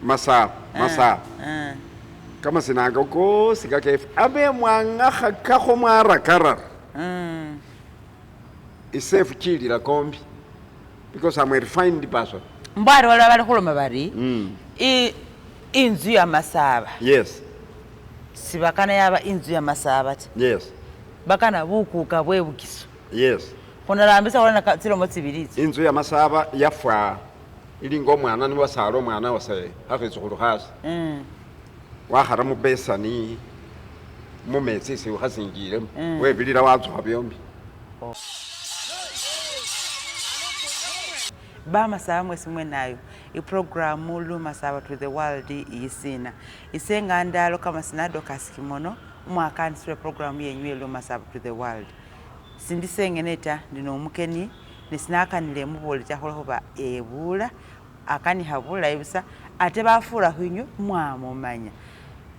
masaba kama sinaga ko siga ke abe mwanga khakho mwara karar isafe chili la kombi because I'm a refined person mbari wala bali khuloma bari inzu ya masaba yes sibakana yaba inzu ya masaba yes bakana bukuka bwebukiso yes khonarambisa wala tsilomo tsibirizi inzu ya masaba yafa ilingo mwana ni wasalo mwana wase hakhitsu khulukhasi wakhara mubesani mumetsi isi ukhasingile webilira watsukha byombi bamasaba mwesi mwenayo iprogramu lumasaba to the world isina isenga ndalo kama sinado kasikimono umwakaniswe programu yenywe lumasaba to the world sindisengeneta ndino omukeni nisinakanile muboli kyakhola ebula akani habula ibisa ate bafura hwinyo mwamumanya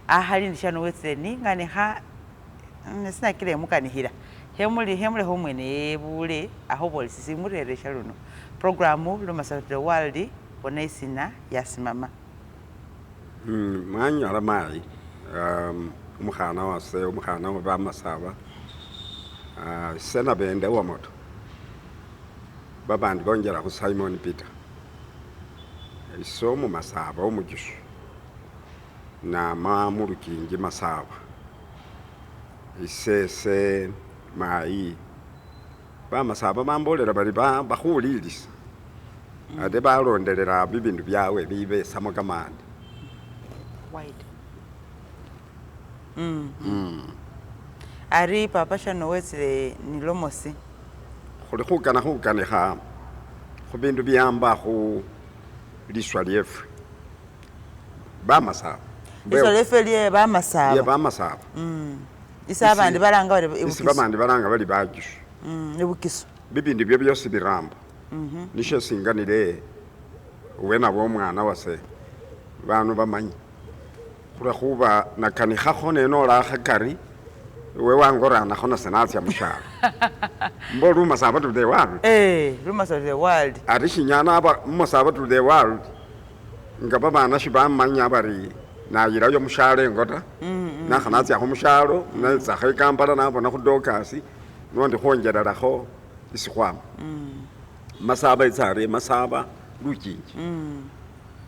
ahali ndishano wetseni ngane ha nesinakile mukanihira hemule homwene ebule aho boli simureresha luno programu lumasaba to the world bona isina yasimama mwanyala mai umukhana wase umukhana wa bamasaba sena bende wa moto babandi bongera ku Simon Peter isomo masaba umugisha na mamulukingi masaba isese mai bamasaba bambolera bali bakhulilisa ate balondelera bibindu byawe bibesamo kamandi wide ari papa shano wetsile nilomosi khuli khukanikha khubindu byamba khu liswa lyefe bamasaba liswa lyefe lye bamasaba isa abandi balanga bali ibukiso babandi balanga bali bagisho ibukiso bibindu byo byose biramba nisho singanire wena bo mwana wase banu bamanyi khula khuba nakanikha khone nola khakari we wangorana khona senatsia mushara mbo lumasaba to the world lumasaba to the world arishinyana aba lumasaba to the world ngaba bana shibamanya bari nayira yo mushara ngota na khanatsia khumusharo na tsakhe kampala nabona khudokasi nondi khongerera kho isikhwama masaba itsare masaba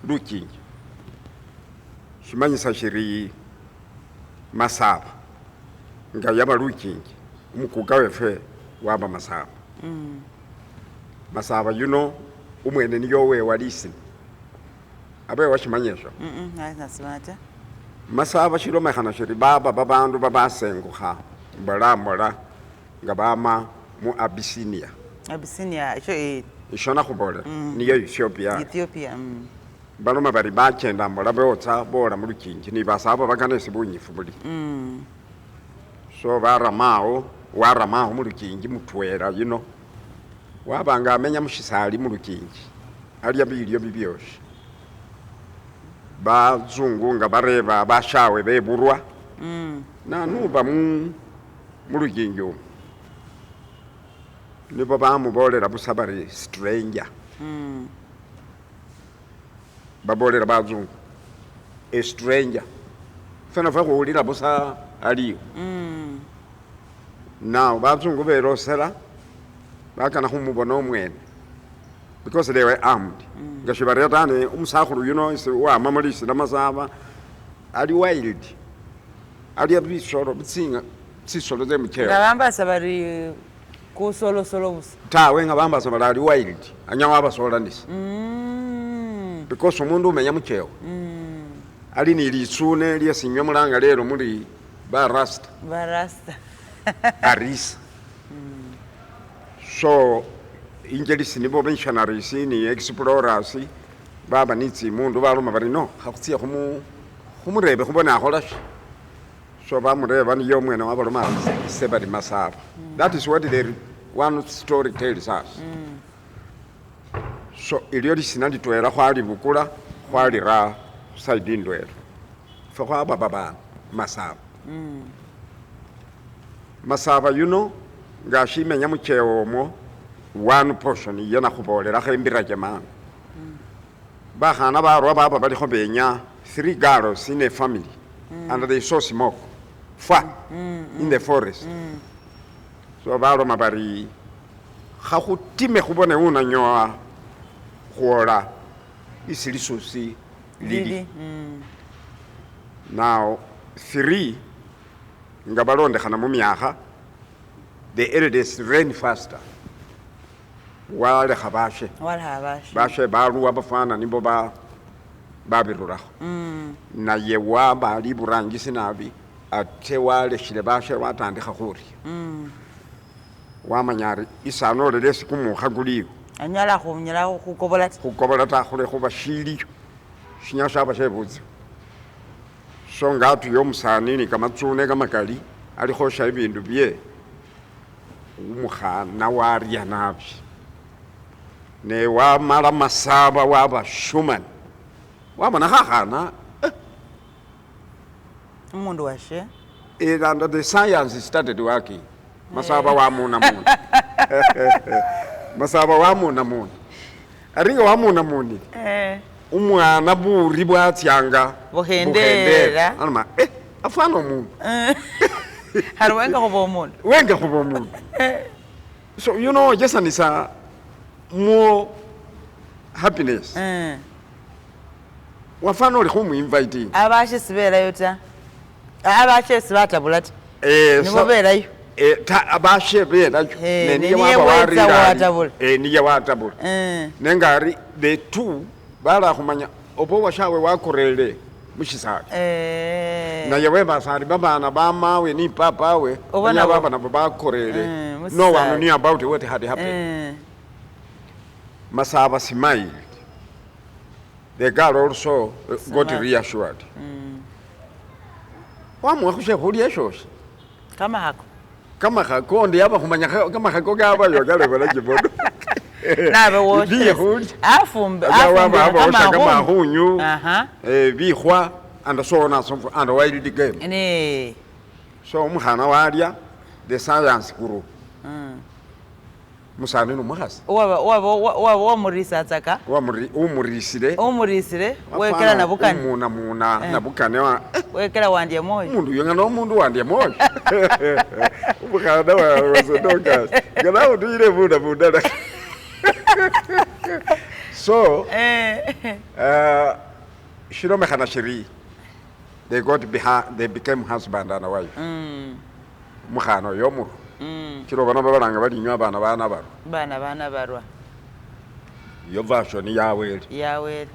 lukingi shimanyisa shiri masaba nga yaba lukingi umukuka wefe waba masaba masaba umwene niyo we walisi abe washimanyesha nasimata masaba shilomekhana shiri baba babandu babasengukha mbola nga bama mu Abyssinia isho nakhubolela niyo Ethiopia baloma bari bachenda mbola beotsa bola mulukingi ni basaba bakanesi bunyifu buli so waramawo mulukingi mutwera wabanga amenya mushisali mulukingi alya bilyo bibyoshi bazungu nga bareba bashawe beburwa nanuba mulukingi nibo bamubolera busa bari stranger babolera bazungu a stranger fena fa khulira busa aliyo now bazungu berosera bakana khumubona omwene because they were armed ngashibaretane umusakhulu wamamulisi namasaba ali wild ali abisoro bitsinga sisolo zemukhewa ngabambasa bari kusolo busa tawe ngabambasa bari ali wild anyawa abasolanisa because umundu umenya mukhewa ali ni litsune lyesinywe mulanga lero muli barasta arisa so ingelisi nibo missionaries ni explorers baba nitsi mundu baloma bari no khakutsia khumurebe khubona akhola so bamureba niyo mwene wabaloma sebali masaba that is what the one story tells us so ilyo lisina litwera khwali bukula khwalira side indwelo fa khwaba baba masaba masaba ngashimenya mukhewo omwo one portion yena khubolera khembira jamanga bakhana barwa baba balikho benya 3 girls in a family and they saw smoke far in the forest so baloma bari ga go time go bone una nyoa gola isilisusi lili now 3 ngabalonde khana mu myakha the eldest ran faster wale khabashe bashe baluwa bafana nibo babiruraho na yewa bali burangisi nabi ate wale shile bashe watandika khuri wamanyari isano lele sikumu khaguliyo anyala khukobola ta khule khuba shiliyo shinyasha bashe buzi so ngatu yo musanini kama tsune kama kali ali khosha ibindu bye umukhana warya nabi ne wa mala masaba waba shuman wabona khakhana umundu washe and the science started working masaba wa muna masaba wa muna aringa wa muna umwana buri bwatyanga buhendera anama afana umuntu hari wenga khuba umuntu so you know just anisa more happiness wafana uli khumu inviting abashe sibelayo ta abashe sibatabulati nibo belayo abashe belayo niye watabula niye watabula nengari the two bala khumanya obo washawe wakorele mushisali na yewe basari babana bamawe ni papa we nya baba na baba korele no one knew about what had happened masaba smiled the girl also got reassured wamwe khushe khuli eshoshi kama hako ndi aba khumanya kama hako gaba yogale bala jibodo nabe woshi afumbe kama hunyu bihwa and so on and wild game ne so umukhana walya the science guru musani numukhasi wa murisa tsaka umurisire wekela nabukane muna nabukane wa wekela wandye moyo mundu yonga no mundu wandye moyo umukhana wa sodoka ngala udire buda so shirome khana shiri they became husband and wife mukhana yomu kiro bana babalanga balinywa bana barwa yo version yawe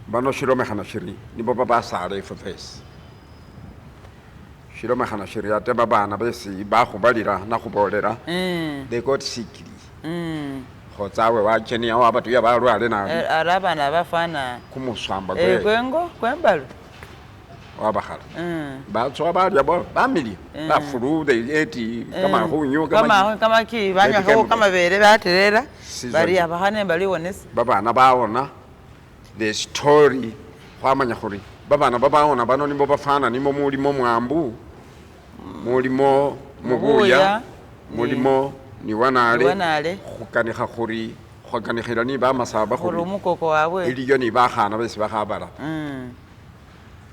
bano shirome khana shiri nibo baba sale for this shirome khana shiri ate babana besi ba khubalira na khubolera they got sick khotsawe wa kenya wa bathu ya balwale na arabana bafana kumusamba kwengo kwembalo wabakhala batswa balya bamili bafulu they ate kama hunyu kama ki banya kama bere baterera bali abahane bali wonesa babana baona the story kwamanya khuri babana babaona bano nimbo bafana nimbo mulimo mwambu mulimo mubuya mulimo ni wanale khukanikha khuri khwakanikhila ni bamasaba khuri umukoko wawe iliyo ni bakhana besi bakhabala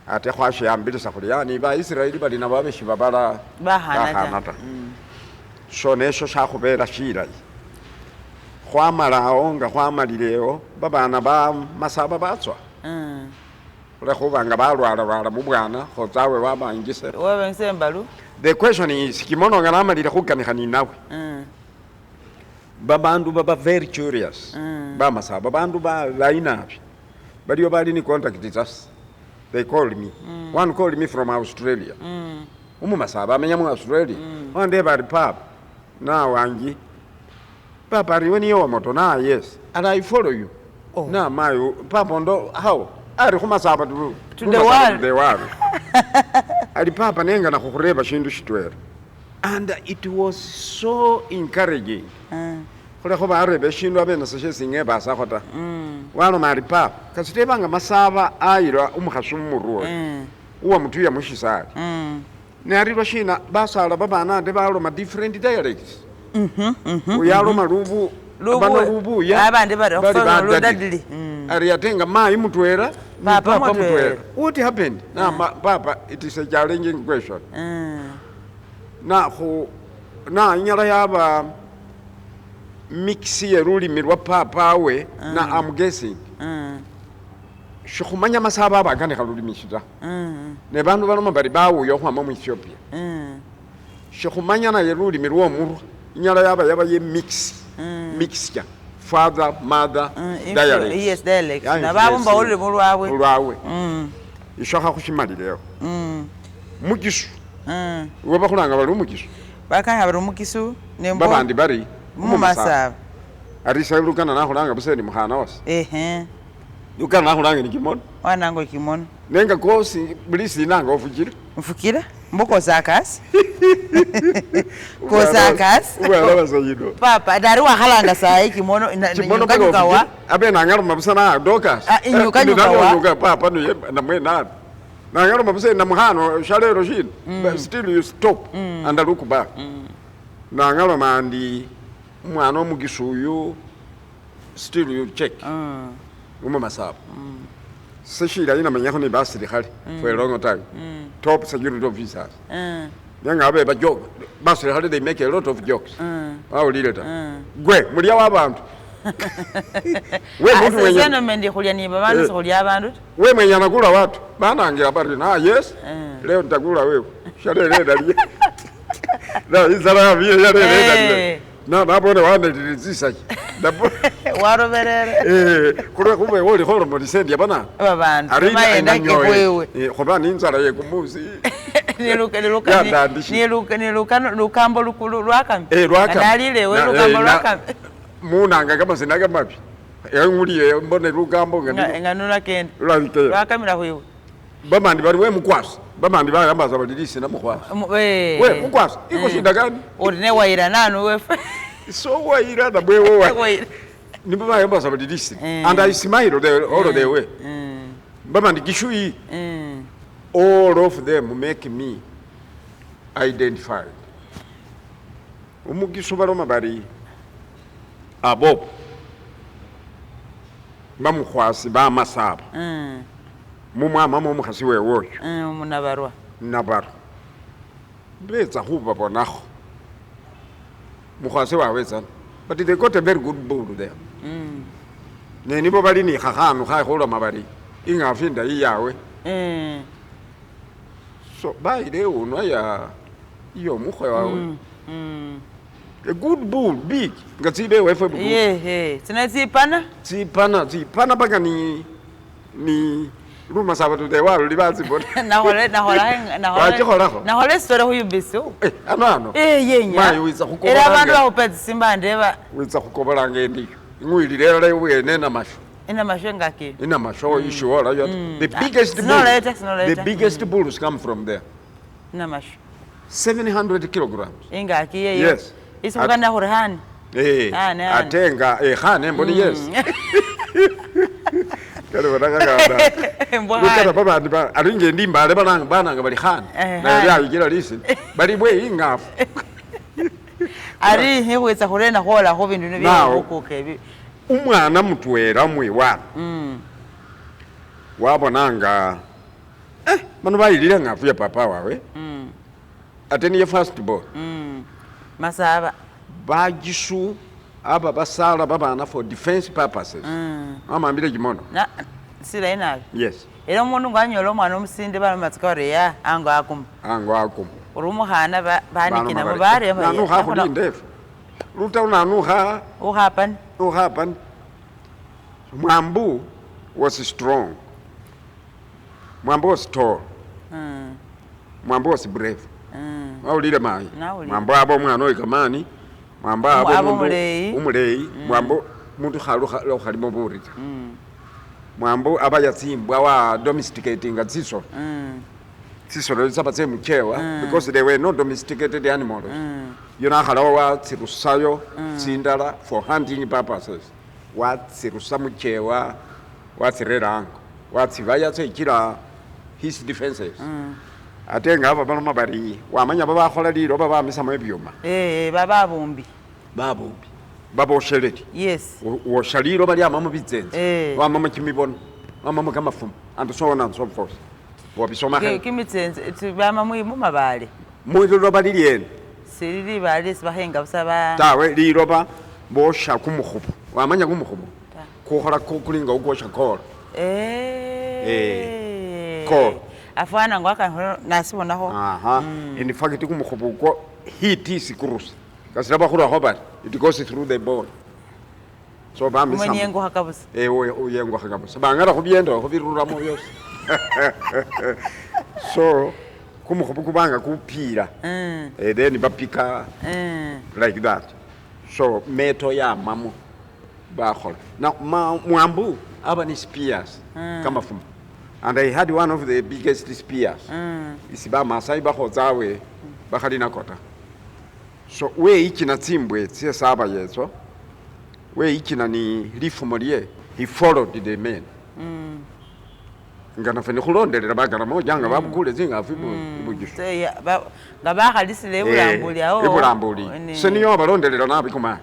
ate khwashiyambilisa khuli yani baisiraeli bali nabo abeshi babala bakhana ta so nesho shakhubela shilayi khwamalawo nga khwamalileo babana ba masaba batswa lekhuba nga balwala mubwana khotsawe wabangise embalu the question is kimono nga namalile khukanikha ni nawe babandu baba very curious bamasaba bandu balainabi baliyo bali ni contact us they called me one called me from Australia umumasaba amenya mu Australia one day bali papa na wangi papa riweni yo moto na yes and I follow you na mayo papa ndo how ari khumasaba to the world ali papa nenga na khukhureba shindu shitwera and it was so encouraging khulekho barebe shindu abena seshesinge basakhota wano mali papa kasitebanga masaba ayira umukhasi umuruwa uwa mutuya mushisali narilwa shina basala babana ande baloma different dialects uyaloma lubu lubuya abandi bali badadili ari atenga mai mutwera papa mutwera. What happened? Papa, it is a challenging question. Na inyala yaba mixi yerulimi lwa papa we na I'm guessing shikhumanya masaba abagane kalulimi shita ne bantu baloma bali bawuyo khwama mu Ethiopia shikhumanya na yerulimi lwo murwa inyala yaba ye mixture father mother dialect. Yes, dialect na babumba olulimi lwawe ishaka kushimalileo mugishu we bakulanga bali mugishu bakanga bali mugishu nembo babandi bari mumasaba arisa lukana na kulanga buseni mukhana wase lukana na kulanga ni kimono wanango kimono nenga kosi bulisi nanga ofukira mboko zakasi kozakasi wala basayido papa dari wahalanga sai kimono nyuka abe nangalo mabusana dokas nyuka papa no na mwena nangalo mabusana na muhano shalero shin but still you stop and look back nangalo mandi mwana omugisuyu still you check masaba seshira ina manyako ni basiri khali for a long time top security officers yangabe ba joke basiri khali they make a lot of jokes lileta gwe mulia wabantu we muntu mwenye sasa mendi khulia ni babantu khulia abantu we mwenye anakula watu banangira bari na yes leo nitakula wewe shale dali na izara vile yale dali na nabone wandelizisa waroberere kule kumbe woli hormone sendi abana babantu mayenda kwewe khoba ninzara ye kumuzi lukambo lwakame nalile we lukambo lwakame munanga kama sinaga mapi yanguliye mbone lukambo nganuna kende lwakamira wewe bamandi bali we mukwasa bamandi bayambaza balilisi na mukwasa we mukwasa iko shinda gani urine waira nanu we so waira na bwe we ni bayambaza balilisi and I smile all the way bamandi kishui all of them make me identified umugisho baroma bari abo bamukwasi ba masaba mumama mukhasi wewe munabarwa beza huba bonaho mukhasi wawe sana but they got a very good bull there ne nibo bali ni khakhanu kha khola mabari ingafinda iyawe so baile unwa ya iyo mukho wawe a good bull big ngatsibe wewe bull tsipana baka ni Luma Sabbath de Wall, Libazi, but Nahole story who you be so. Ano, yeah, with a Huko Simba and Eva with a Hukobarang. We did away in a mash. In a machine, in a mash, issue. The biggest bulls come from there. Namash 700 kilograms. Ingaki, yes. It's a kind of hand. Atenga, a hand, but yes. Bukara baba aringe ndimba ale bananga bali khana na ya yigira listen bali bwe ingafu ari heweza khurena khola kho bintu nebyakukebi umwana mutwera mwiwa wabonanga manu bayilira ngafu ya papa wawe ateni ya first born masaba bagishu aba basala babana for defense purposes amambire gimono na sila ina yes era umuntu nganyolo mwana omusinde bamatsikore ya ango akum urumu hana banikina mubare nanu ha kulinde ruta nanu ha uhapan Mwambu was strong, Mwambu was tall, Mwambu was brave maulire mai Mwambu abo mwana oikamani Mwambu abo umulei Mwambu muntu khalimo burita Mwambu aba yatsimbwa wa domesticating tsisolo tsisolo tsapatse mchewa because they were not domesticated animals yona khalawa wa tsirusayo tsindala for hunting purposes wa tsirusa mchewa wa tsirerango wa tsivaya tsekira his defenses atenga aba bano mabari wamanya baba khola liro baba misamo ebyuma babumbi babosheleti yes woshaliro bali amama bizenze wamama kimibono wamama kamafumu and so on and so forth wabisoma kimitsenze tibama mu mabale mwilo bali liene sirili bali sibahenga busaba tawe liroba bosha kumukhubu wamanya kumukhubu kukhola kulinga ukosha kola kola afana ngwaka nasibonakho in fact kumukhubu uko heat is cruise kasi laba khula khoba it goes through the bone so ba misama umenyengo hakabusa uyengo hakabusa bangala kubyenda kubirura mu yose so kumukhubu kubanga kuphira then bapika like that so meto ya mamu bakhola now mwambu aba ni spears kama fumu and I had one of the biggest spears isiba masai bakhozawe bakhalina kota so we ikina tsimbwe tsie saba yeso we ikina ni lifumo lye he followed the men ngana fene khulondelela bagala mojanga babukule zingafibu ibujisho ngabakalisile ebulambuli awo ebulambuli seniyo balondelela nabi kuma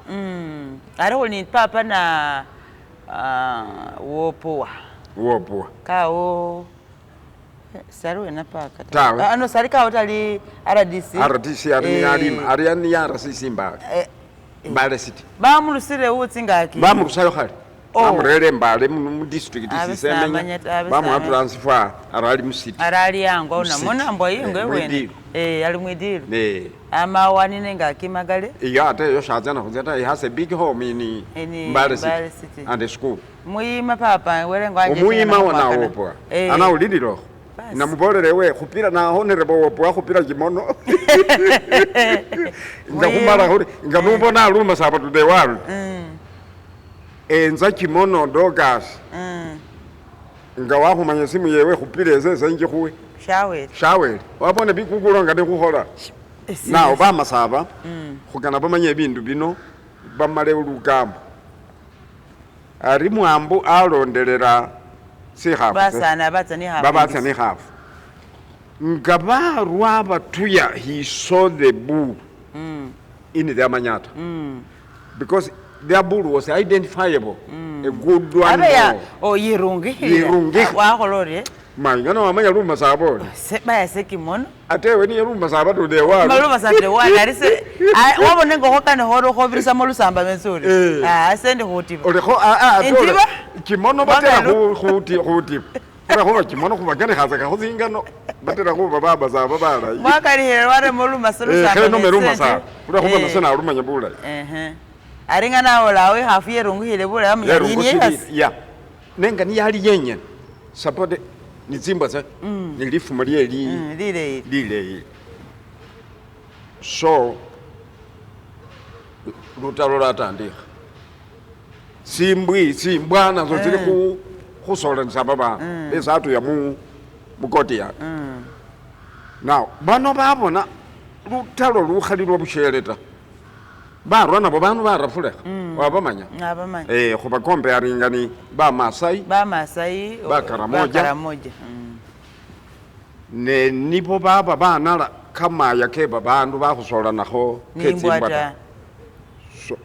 ariho ni papa na wopoa kawo saru na paka tawe ano sari kawo tali RDC ari RCC mbale city bamulusire utsi ngaki bamurusayo khali bamurere mbale mu district sisemenya bamu transfer arali mu city arali yango na mona mbo yingo wene ali mwidiro ama wanine ngaki magale ate yo shazana kuzeta he has a big home in mbale city and the school muyima papa wele ngwanje muyima wana wopo ana ulidiro na mubolere we khupira na honorable wopo khupira kimono ngakumara hori ngamubona aluma saba to the world enza kimono dogas ngawahumanya simu yewe khupireze senje khuwe shawe wabone bikugulonga ne khukhola na obama saba khukana bamanye bindu bino bamale ulugambo ari mwambu alondelera sikhafu basana batsani hafu ngabarwa batuya he saw the bull in the amanyata because their bull was identifiable a good one yirungi wa kolore mangana wamanya luma sabo baya sekimono atewe ni luma sabo to the world maluma sabo the world arise wabone ngokana horo khobirisa molusamba mensuri asende hoti ole kho kimono batera khuti ora kho kimono kubagane khaza ka khuzingano batera kho baba sabo bala mwakari ware moluma solusamba kheno meruma sa ora kho nasana arumanya bula aringa nawo lawe hafu yerungu hile bula yamyini ya nenga ni yali yenyen support ni zimba za ni lifumo lile so lutalo latandika simbwa nazo zili khusola nsababa esatu ya mukoti ya now bano babona lutalo lukhalilwa busheleta barwa nabo bantu barafulekha wabamanya khuba comparing ni bamasai bakaramoja ne nibo baba banala kamaya ke babantu bakhusolanakho ketsimbata so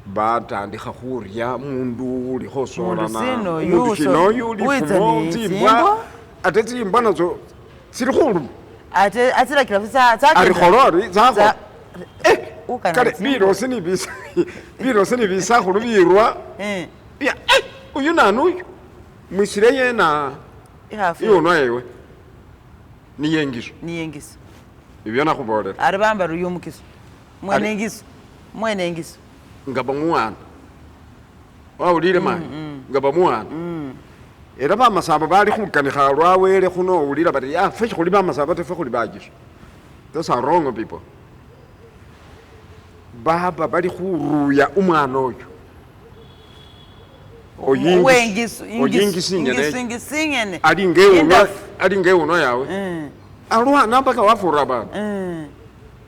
batandikha khurya mundu uli khosolana mundu kino yuli tsimbwa ate tsimbwa nazo sili khuluma ate atsirakila tsaka ari kholori zakho kale biro sini bisa khulubirwa ya uyu nanu uyu mwisire yena iyo yewe ni yengiso ibyo nakhubolera ari bamba ruyumukiso mwene engiso ngaba mwana wawulire mani ngaba mwana era bamasaba bali khukanikha lwawele khuno ulira bati fe khuli bamasaba tefe khuli bagiso those are wrong people baba bali khuruya umwana oyo oyingisingene alinge uno yawe alwana mpaka wafura baba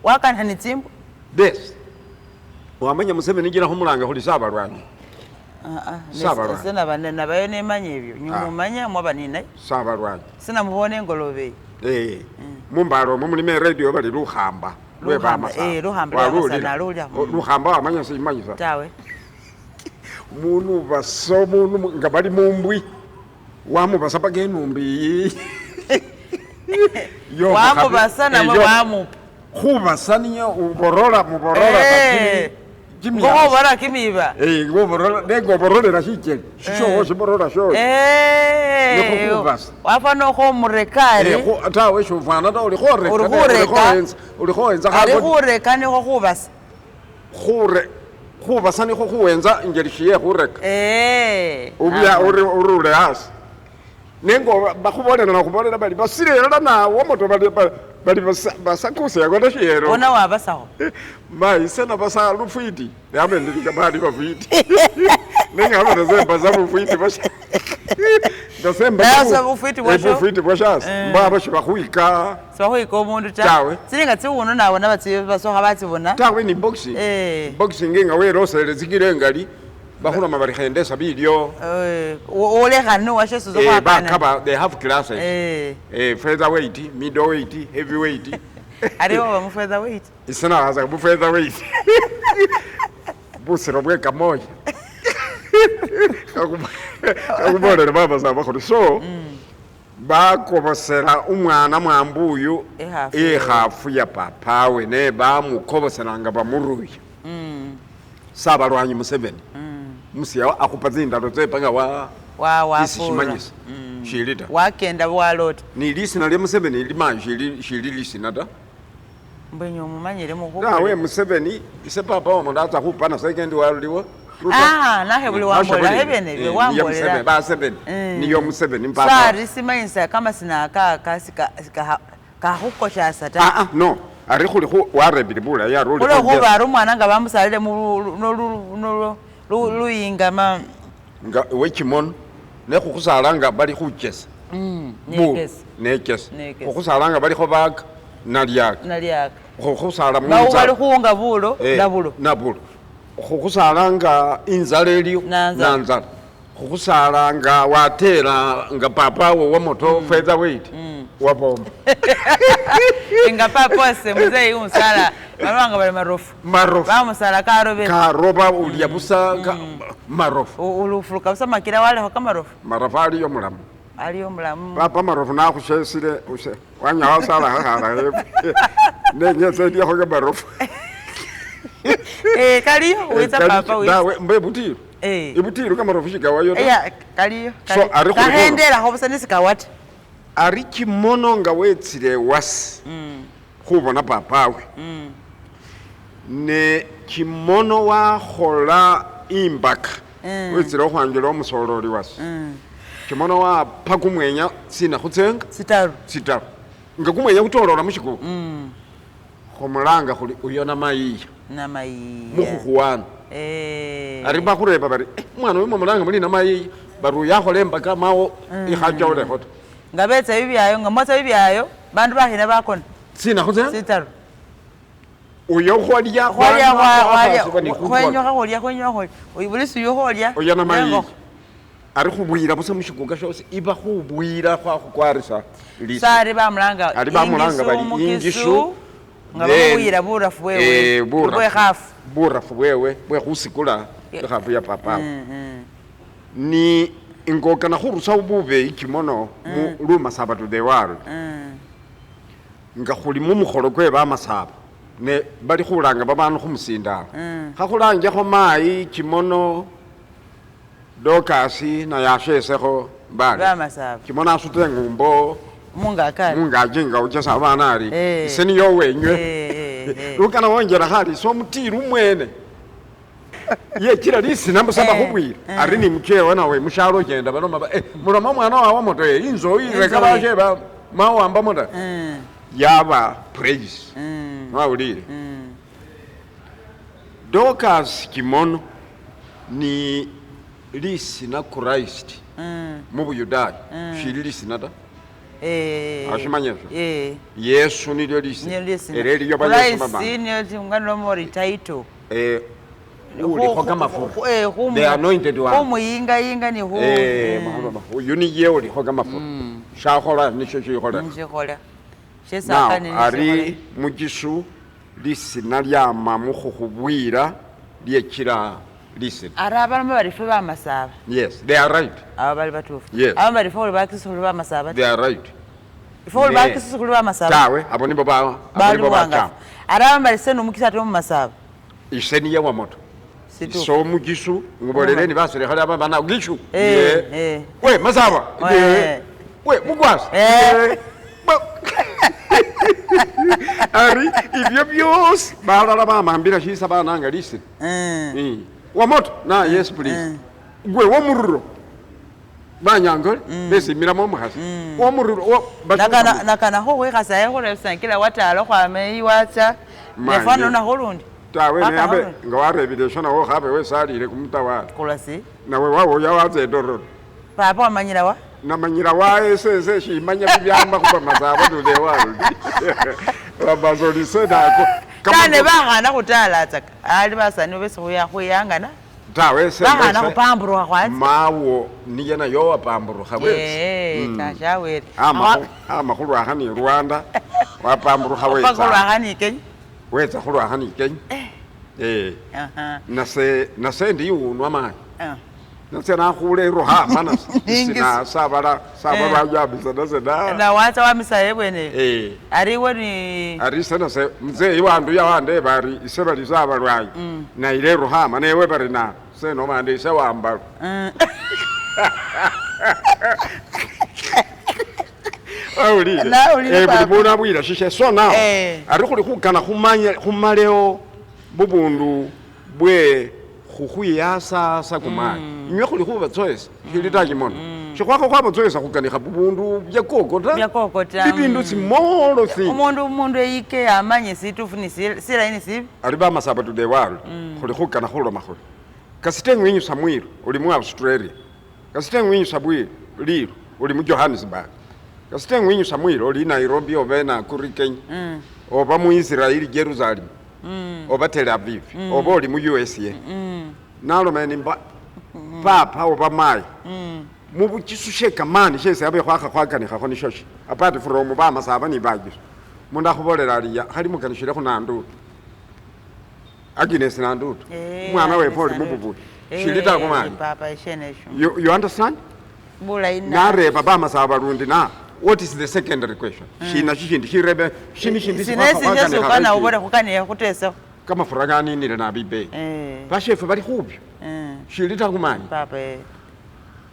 wakana ni tsimbo des wamanya Museveni gira khumulanga khuli saba lwanyi sena banana bayone manye ebyo nyumumanya mwabanina saba lwanyi sina mubone ngolobe mumbalo mumulime radio bali lukhamba lukhamba wamanya simanyisa tawe munu baso munu nga bali mumbwi wamubasa paka enumbi wamubasa namwe wamupa khubasa niyo uborola muborola ngobora kimiba ngoborola nengoborolera shicheli shishoho shiborola sho wafana khomurekari tawe shofana ta ulikhoreka ulikhoenza khureka nikho khubasa khubasa nikho khuwenza ingeli shiye khureka ubya urule hasi nengo bakhubolela nakhubolela bali basirela nawo moto bali basakuse yakona shiyero ona wabasaho maisena basa lufiti yame ndika bali bafiti nenga abazemba za lufiti basha ndasemba basa lufiti bwasho lufiti bwasha mbaba shibakhuika sibakhuika umundu tawe silinga tsiuno nawo nabatsi basoha batsibona tawe ni boxing boxing nga werosele zikirengali bahuna mabari khendesa video ole khanu washe suzo kwa bakaba they have classes featherweight middleweight heavyweight ariwo ba mu featherweight isana haza bu featherweight busiro bwe kamoya akubona baba zaba khori so bakobosera umwana mwambuyu ehafu ya papawe ne bamukoboseranga bamuruye sabalwanyi Museveni musiya akupaza indalo zepanga wa isishimanyisa shilida wakenda bwalota ni lisina lya Museveni limanje shili lisina da mbenyo mumanyire muko nawe Museveni ise papa wa mondaza kupana second waliwo nahe buli wambola hebene be wambola ba Museveni niyo Museveni mpapa sari simanyisa kama sina ka hukosha sata no ari khuli warebile bula ya role ulo kuba ari umwana nga bamusalile mu luyingama nga wekimono nekhukhusala bali khukesa nekesa khukhusala bali khobaga nalyaka khukhusala munza bali khunga bulo nabulo khukhusala nga inzala eliyo nanzala khukhusala nga watera nga papa wa moto featherweight wabomba nga papa se muzee unsala balanga bali marofu bamusala karoba ulya busa marofu ulufuluka busa makira wale ho kamarofu marafa aliyo mulamu papa marofu nakhushesile use wanyawa sala hahala nenyese ndiyo ho marofu kaliyo witsa papa witsa mbe butiru ibutiru kamarofu shikawayo kaliyo so kahendera ho busa nisikawata ari kimono nga wetsile wasi khubona papawe ne kimono wakhola imbaka wetsile okhwanjela omusololi wasi kimono wapa kumwenya sina khutsenga sitaru nga kumwenya khutolola mushikuku khomulanga khuli uyo namayiya mukhukhuwana ari bakhureba bari mwana wimwe mulanga muli namayiya bari uyakhola imbaka mawo ikhajawulekho ta nga betsa bibyayo nga motsa bibyayo bandu bahina bakona sina khutsenga sitaru uyo khwalya khwenyoka uyibulisi uyo kholya uyo namayiya ari khubwira busa mushikuka shose iba khubwira khwakhukwariza sari bamulanga bali ingishu nga bamubwira burafu bwewe burafu bwewe bwekhusikula ikhafu ya papa ni ingokana khurusa ububeyi kimono mu lumasaba to the world nga khuli mumukholo kwe bamasaba ne bali khulanga babandu khumusindala khakhulanjakho mayi kimono dokasi na yashesekho bali kimono asute ngumbo mungaji nga uchesa abana ali iseni yo wenywe lukana wongera khali so mutiru mwene ye kila lisi namusaba khubwira ari ni mchewa nawe mushalo genda baloma muloma mwana wawe moto ye inzo ireka baje ba mawamba moto yaba praise wawulire dokas kimono ni lisi na Christ mu Buyuda shili lisi nada ashimanyesho Yesu nilyo lisi ereli yo bali mama Christ ni ngano mori title ulikho kamafu the anointed one umuyinga ni hu uyu ni ye ulikho kamafu shakhola nisho shikhola shesa ni ari mugishu lisina lya mamu khukhubwira lyekira listen. Arabalama balife bamasaba. Yes, they are right. Abali batufu. Yes. Abali balife oli bakristo oli bamasaba. They are right. Ifo oli bakristo oli bamasaba. Tawe abo nibo ba abo bachama. Arabamba baliseno mukisa to mumasaba. Iseni ya wamoto. So mugisu nguboleleni basere khali aba bana gishu. We masaba. We mugwasi. Ari ibyo byose balala bamambira shisa bananga listen. Wamoto na yes please. Gwe womururo. Banyangole bese miramo muhasi. Womururo nakana ho we kasa ye hore sankila watalo kwa me iwacha. Nefano na holundi. Tawe ne abe ngaware evidation na wo habe we salire kumutawa. Kolasi. Na we wawo yawaze dororo. Papa amanyira wa? Namanyira wa ese shimanya byamba kuba mazabo do the world. Babazoli sedako. Kane bahana kutala tsaka. Ali basani bese kuyangana. Tawe se. Bahana kupamburu kwazi. Mawo niye na yo apamburu hawezi. Tashaweri. Amakulu ahani Rwanda. Wapamburu hawezi. Amakulu ahani Kenya. Weza khulu ahani Kenya. Nase ndi unwa mai. Nase na khule roha mana sina sabara yabisa nase na wata wa misaye bwene ariwe ni ari sana se mzee iwandu yawande bari iseba lizaba lwayi na ile roha mana ewe bari na se no mande se wamba Bibuna bwira shishe so now ari khuli khukana khumaleo bubundu bwe khukhuyasa sakumani nywe khuli khuba choice khilitaji mono shikwakho kwabo choice khukanikha bubundu byakokota bibindu simolo thi umundu eyike amanye situfu ni silaini sibi ari ba masaba to the world khuli khukana khuloma khuli kasitengu winyu Samuel uli mu Australia kasitengu winyu Samuel lilo uli mu Johannesburg kasitengu winyu Samuel uli Nairobi oba na Kenya oba mu Israel Jerusalem oba Tel Aviv oba oli mu USA naloma nimba papa oba mai mu buchisusheka mani shese abe khwakha ni khakho ni shoshi apart from ba masaba ni baji munda khubolera ali khali mukanishire khunandu Agnes nandu mwana we Paul mububu shilita kumani papa ishenesho you understand bula ina nare baba masaba rundi na what is the secondary question shina shishindi shirebe shini sinesi kana ubona kukane yakutesa kama furagani ni na bibe bashefu bali khubyo shilita kumani papa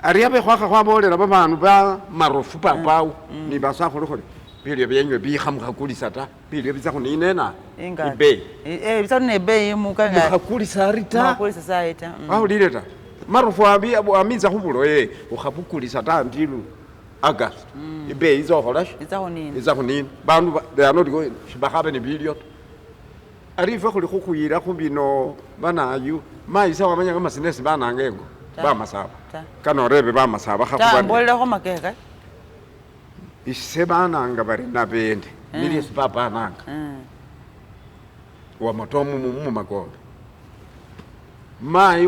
ariabe khwakha khwabolera babantu ba marofu papa ni basakhole khole bilyo byenywe bikhamukha kulisa ta bilyo biza khuninena ibe biza nebe mukanga khakulisa rita kulisa saita ahulile marofu abi amiza khubulo ukhabukulisa ta ndilu August ibe izo kholash iza khunina bantu they are not going shibakhabe ni bilyo arifa khuli khukhuyira khubino banayu maisa wamanya kama sinesi banangengo ba masaba kanorebe ba masaba khakubana tambolele kho makeka isebananga bari nabende nili sipapa nanga wa matomu mu makondo mai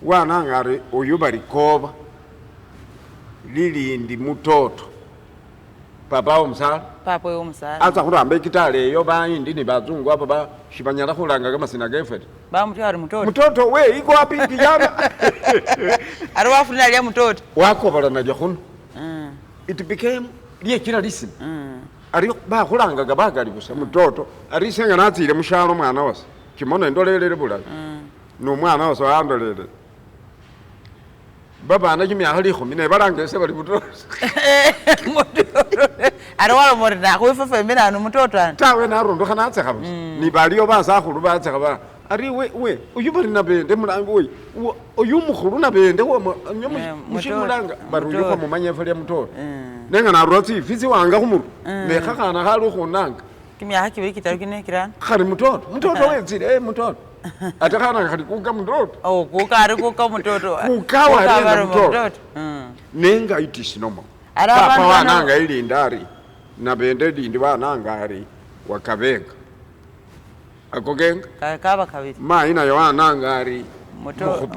wananga ari uyubari koba lilindi mutoto papa omsala aza khuramba ikitale yo bayindi ni bazungu aba ba shibanyala khulanga kama sina girlfriend ba mutari mutoto we iko wapi kijana ari wafuna lya mutoto wakobola na jokhunu it became liye kila listen ari ba khulanga gabagali busa mutoto ari senga natsile mushalo mwana wase kimono ndolelele bulala no mwana wase andolele baba na kimi ahali khumi ne balanga se bali mutoto ari wala morina ko fefe mina no mutoto tawe na rondo kana atse khabu ni baliyo basa khulu ba atse khaba ari we uyubari na bende mulango we uyumukhulu na bende wo mushimulanga baruyo kwa mumanyefa lya mutoto nenga na rotsi fisi wanga khumuru ne khakhana khali khunanga kimi haki biki tarukine kirana khali mutoto wenzile mutoto atakhana khali kuka mutoto kuka ari kuka mutoto kukawa ari mutoto nenga itisinomo papa wananga ilindari na bende lindi wananga ari wakabenga akogenga kaba kabiri mai na yowananga ari mutoto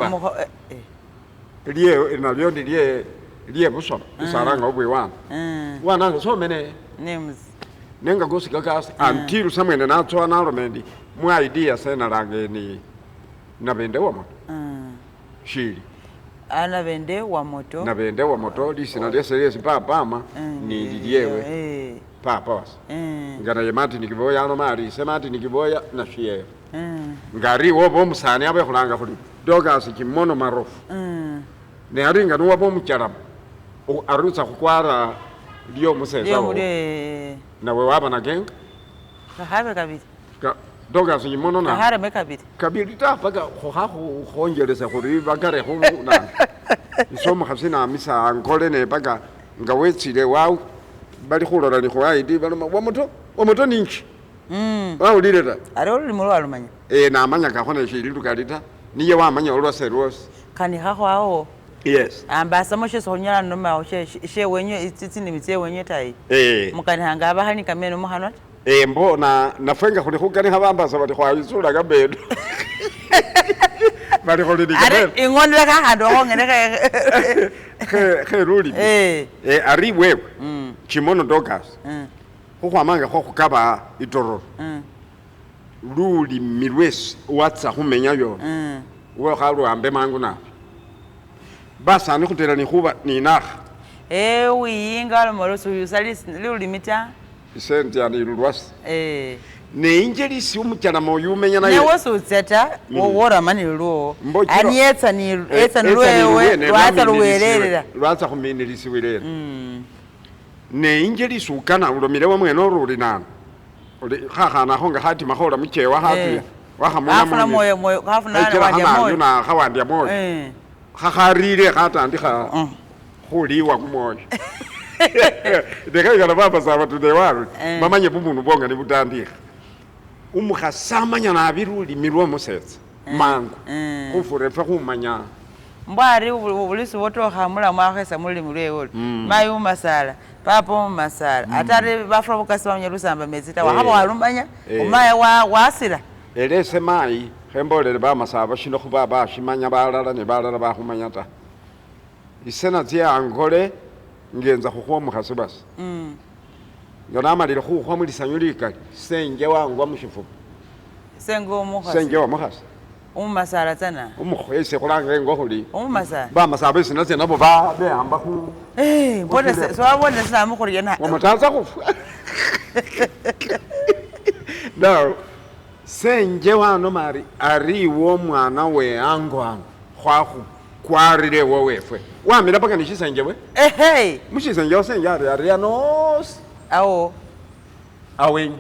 liye nalyo liye busoma isaranga obwe wananga so mene names nenga gosika kasi until samwene natsoa nalomendi mu idea sena lange nabende wa moto shili nabende wa moto lisina lyeselyesi papama nililyewe papa wasa ngana ye Martin Kiboya ano mali se Martin Kiboya na shiye ngari wobo omusani abe khulanga khuli Dorcas Kimono Marofu ne aringa no wabo mukyaramu arutsa kukwara lyo musesa wo nawe waba na genga kahabe kabiri Dorcas Kimono na kahare kabiri ta paka khonjelesa khuri bakare khu na isomo khasina misa ngole ne paka ngawetsile wao bali khulora ni khwaidi baloma wa moto ninchi ulileta ari ulimo lwalumanya namanya kakhona shili lukalita niye wamanya olwase rwose kani khakho awo yes ambasa moshe sonyala noma she wenye itsini mitse wenye tai mukani hanga abahani kameno muhanwa mbona nafenga khuli khukani habambasa bali khwayisula kabedo bali khuli dikabedo ari ingondela kahando ngene ke ruli ari wewe Kimono Dorcas khukhwamanga khukaba itororo luli milwesi watsa khumenya yo we khalu ambe mangu na basa ni khutela ni khuba ni nakha uyinga lomoloso yusali lulimita isenti yani lulwasi ne injelisi umukyala moyo umenya naye ne wosutseta wora mani luo anietsa ni etsa lwewe lwatsa luwerera lwatsa khuminilisi wirera ne injelisi ukana ulomile wa mwene oruli nana uli khakhana khonga khati makhola muchewa khatu wakhamuna moyo khafuna wandia na khawandia moyo khakharire khatandikha khuliwa kumoyo ndekhaikala baba saba tudewaru mamanye bumuntu bonga ni butandikha umukhasamanya nabiruli milwa musetsa mangu khufure fe khumanya mbwari ubulisi woto khamula mwakhesa mulimi lwewe mayu masala papo masala atari bafra bukasi bamanya lusamba mezita wahaba walumanya umaya wasira elese mai khembolele ba masaba shino khuba ba shimanya balala ne balala ba khumanya ta isena tsia angole ngenza khukhwa mukhasi basi ngona malile khukhwa mulisanyu likali senje wangwa mushifuba senje wa mukhasi umasala tsana umukhwese khulanga ngokhuli umasala ba masaba isina tsena bo ba behamba khu mbona so wabona sina mukhuli yana umutanza khufa no senje wano mari ariwo mwana we angwa khwakhu kwarire wowefwe wamira paka nishisenje we mushisenje osenje ari anos awen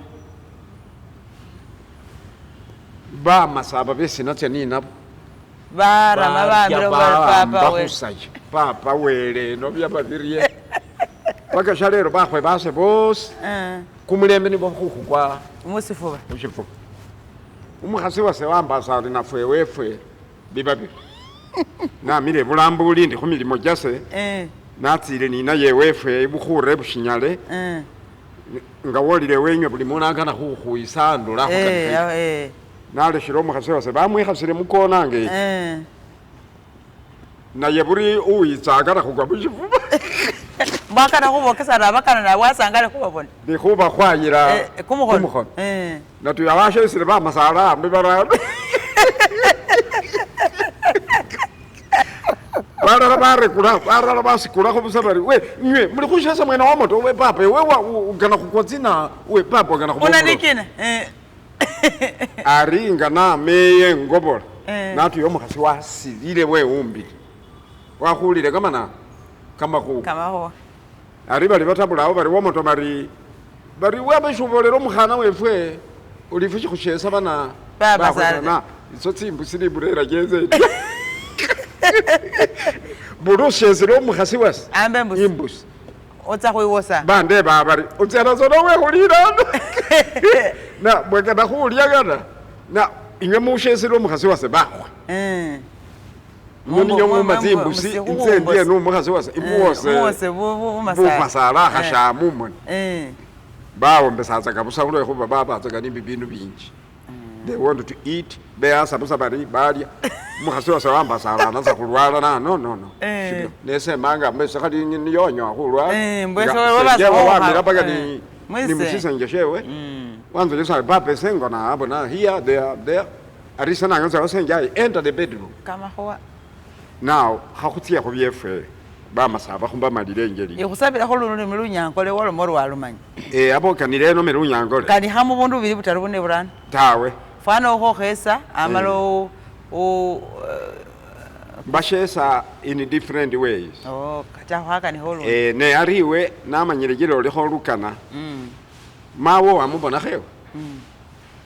ba masaba besina tseni nabo barama bamira papa we papa wele no bya babirie paka shalero bakhwe base boss kumulembe ni bokhu kwa musifuba umukhasi wase wambasa ali nafwe wefwe bibabi namile bulambuli ndi khumilimo jase natsile nina yewefwe ibukhure bushinyale nga wolile wenywe buli muna akana khukhuyisandula naleshile umukhasi wase bamwikhasile mukonange naye buri uyitsakala khugwa bushifuba bakana khubokesana bakana na wasangale khubabona ndikhuba khwayira kumukhono natuya washesile bamasala ambi barano barara barara basikula khubusabari we nywe muli khushesa mwena wa moto we papa we ugana khukotsina we papa ugana khubona unanikina aringa na meye ngobola natuya omukhasi wasilile we umbi wakhulile kama ho ari bali batabulawo bari womoto bari wabeshubolera omukhana wefwe ulifushi khushesa bana baba iso tsimbu sili burera jeze buru shesero omukhasi wase imbusi otsa khuiwosa bande babari utsena zono we khulira na bwekana khulya kana na inywe mushesero omukhasi wase bakhwa Muni nyongo mazimbusi insendiye n'umukhasi wase imuwose bumasala khashamu muni bawo mbesaza kabusa kulo khuba babaza ni bibintu binji they want to eat beasa busa bari balya umukhasi wase wamba sala naza khulwala no nese manga mbese khali niyonyo khulwala mbese wabaza wamira paka ni mushisenje shewe wanzo lesa papa sengo na abona here there arisa nanga za osenjai enter the bedroom kama hoa now hakutsia ko byefe ba masaba khumba malire ngeli ikusabira ko lulu milunyankole walo moro walumanyi abokanire no milunyangole kani hamu bundu bili butarubune burana tawe fano ho khesa amalo bashesa in different ways kata haka ni holo ne ariwe namanyire giro li holukana mawo amubona kheo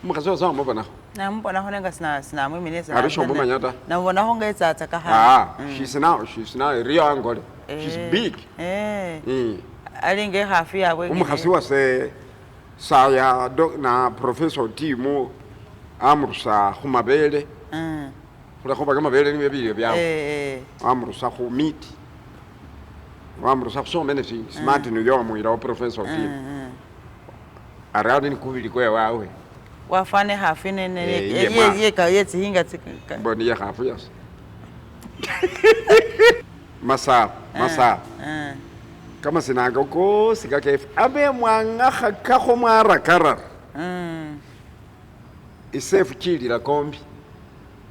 mukazo za amubona na mbona ho nenga sina mwimineza arisho mumanyata na mbona ho ngeza tsaka she's now a real angole she's big alinge hafi yawe umukhasi wase saya na professor timu amrusa khumabele kula khoba kamabele ni bibili byawo amrusa khu meat amrusa so many things smart ni yo muira professor timu aradi ni kubili kwa wawe wafane hafi nene ye ka yeti hinga tsika boni ya hafi yas masa kama sinaga ko sika kef abe mwanga khaka kho mara karar isafe chili la kombi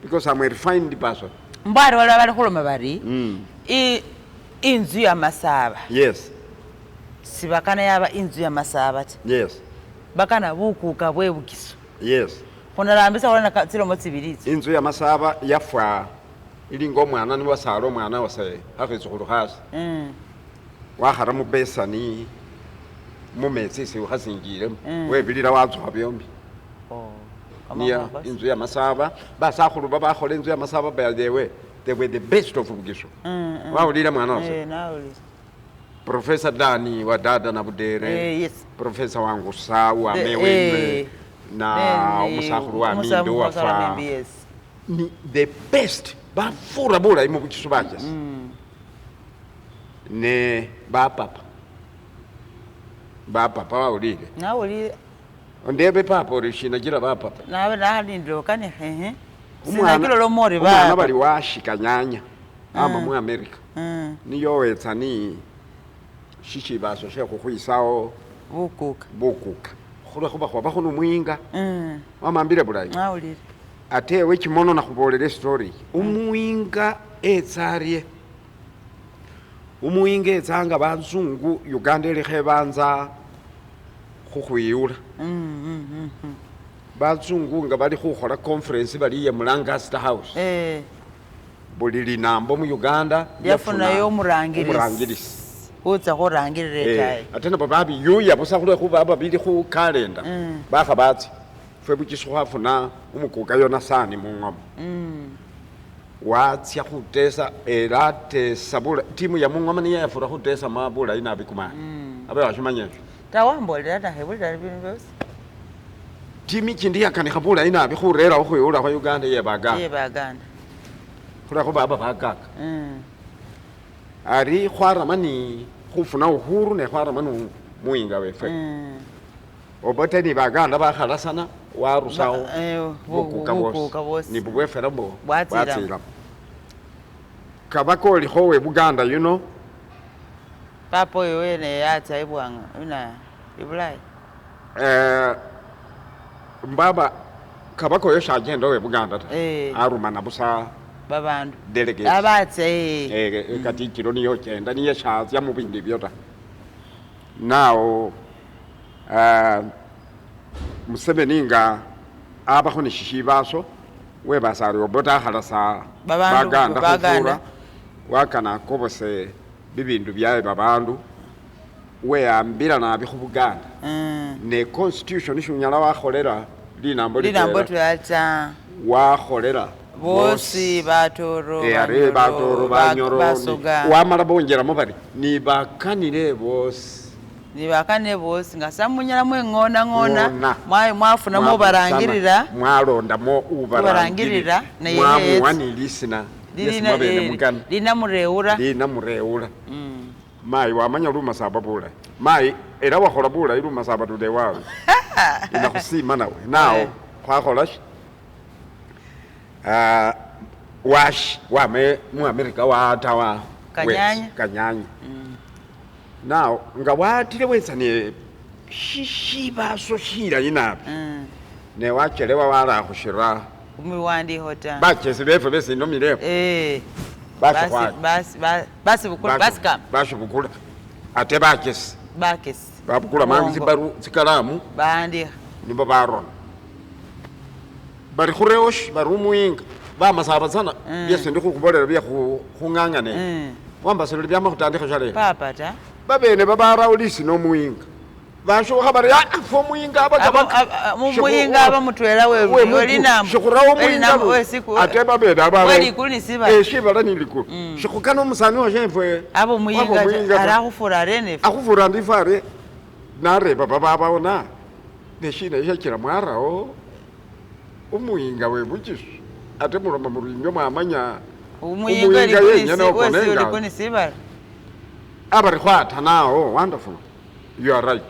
because I'm a refined person mbari wala bali khuloma bari inzu ya masaba yes sibakana yaba inzu ya masaba yes bakana bukuka bwebukiso yes khonarambisa wala tsilo motsibirizi inzu ya masaba yafa ilingo mwana ni wasalo mwana wase hafitsu khulukhasi wakhara mubesani mumetsisi ukhasingile webilira watsuha byombi niya inzu ya masaba basakhulu babakhola inzu ya masaba they were the best of bugisho wawulira mwana wase Professor Dani wa dada na budere yes Professor wangu sawa mewe na umusakhulu wa mindo wafa ni the best bafura bula imu bugisho baje ne ba papa wawulire nawulire ondebe papa orishina gira ba papa nawe nalindo kane umwana lo mori ba umwana bali washikanyanya ama mu America niyo wetsani shishi baso she khukhwisao bukuka khula khuba khwa bakhono mwinga wamambire bulayi nawulire ate we kimono na khubolele story umwinga etsarie umwinga etsanga bazungu Uganda ile khebanza khukhwiyula bazungu nga bali khukhola conference bali ya Lancaster House buli linambo mu Uganda yafuna yo murangirisi utsa khurangirire tayi ate nabo babi yuya busa khule khuba babili khu calendar bakhabatsi fwe bukiso khafuna umukuka yona sani mu ngoma watsya khutesa elate sabula timu ya mungoma niye yafura khutesa mabula inabi kumana abe washimanya tawambolera ta hebulira bintu byose timi kindi yakane khabula inabi khurera khuyula kwa Uganda yebaga khula ko baba bagaka ari khwaramani khufuna uhuru ne khwaramani muinga wefe obote ni baganda bakhalasana warusao bukuka bosi ni bugwefera bo bwatsira kabako lihowe Buganda papo yene yatsa ibwanga una ibulai mbaba kabako yo shagenda we Buganda arumana busa babandu delegates abatse kati kiro niyo kenda niye shazya mu bindi byota now Museveni nga abakho ne shishibaso we basari obota khalasa baganda khufura wakana kobose bibindu byaye babandu we ambira nabi khu Buganda ne constitution shunyala wakholera linambo lyata wakholera bosi batoro are batoro banyoro wamala bonjera mo bari ni bakanire bosi ngasamunyala ngona mwafuna mo barangirira mwalonda mo ubarangirira naye wanilisina lina mureura mai wamanya luma sababula mai era wakhola bula iluma sabatu de wawe ina kusima nawe nao khakhola wash wame mu America watawa kanyanya now nga watile wetsane shishiba so shira inapi ne wachelewa wala khushira Kumiwandiho ta. Bachesi befe besino mirefu. Basi bukula basi kama. Basi bukula. Ate bachesi. Bakesi. Babukula mangi zibaru zikalamu. Bandiha. Nibo barona. Bari khureosh baru muinga. Bamasaba sana. Byese ndikukubolera bya khungangane. Wamba sero byama kutandika shale. Papa ta. Babene babara ulisi no muinga. Basho khabari fo muinga abagaba. Muinga abamutwela wewe olinambo. Shukurawo muinga wesiku. Ate babene abara. Wali kuni siba. Shibala nilikulu. Shukukana umusani wa shemfwe. Abo muinga arakufura rene. Akufura ndifare. Nare baba ona. Neshina yakira mwarao. Umuinga webukisu. Ate muloma muringo mwamanya. Umuinga uli kuni siba. Abari khwatha nao wonderful. You are right.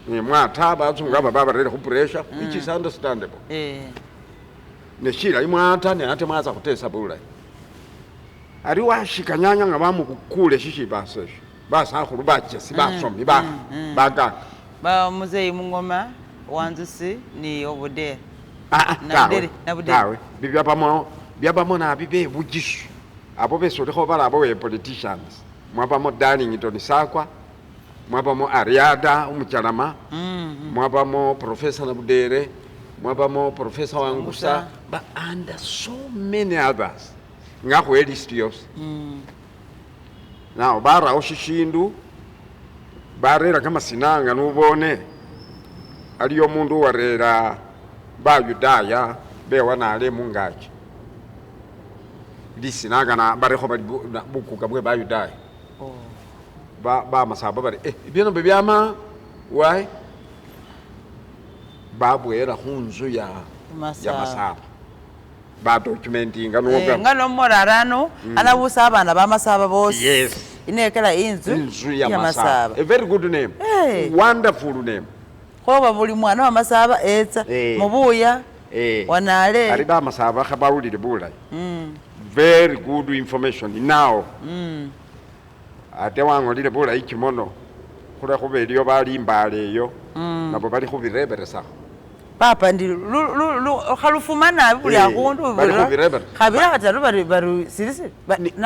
Mwatha bazungu aba babarere ku pressure which is understandable. Neshira imwatha ne ate mwaza kutesa bula. Ari washikanyanya ngabamu kukule shishi basesho. Basa khulu bache sibasomi baga. Ba muzeyi mungoma wanzusi ni obode. Tawe byabamo na bibe bujishu. Abo beso lekho bala abo we politicians. Mwabamo Darlington Sakwa, mwabamo Ariada umuchalama, mwabamo Professor Nabudere, mwabamo Professor Wangusa, and so many others. Ngakho elistios. Now bara oshishindu barera kama sinanga nubone aliyo mundu warera ba Yudaya bewana ale mungachi. Lisinaga na barekho bali buku kabwe ba Yudaya. Ba masaba bari ibyo byama why babwera hunzu ya masaba ba documenting ngano morarano anabusa abana ba masaba bose. Yes, inekela inzu ya masaba. A very good name. Wonderful name. Khoba buli mwana wa masaba etsa mubuya wanale ari ba masaba khabawulire bula. Very good information now. Ate wangolile bula ikimono kula khubeliyo bali imbaleyo nabo bali khubireberesa. Papa ndi khalufumana buli akhundu khabira katalu bari sirisi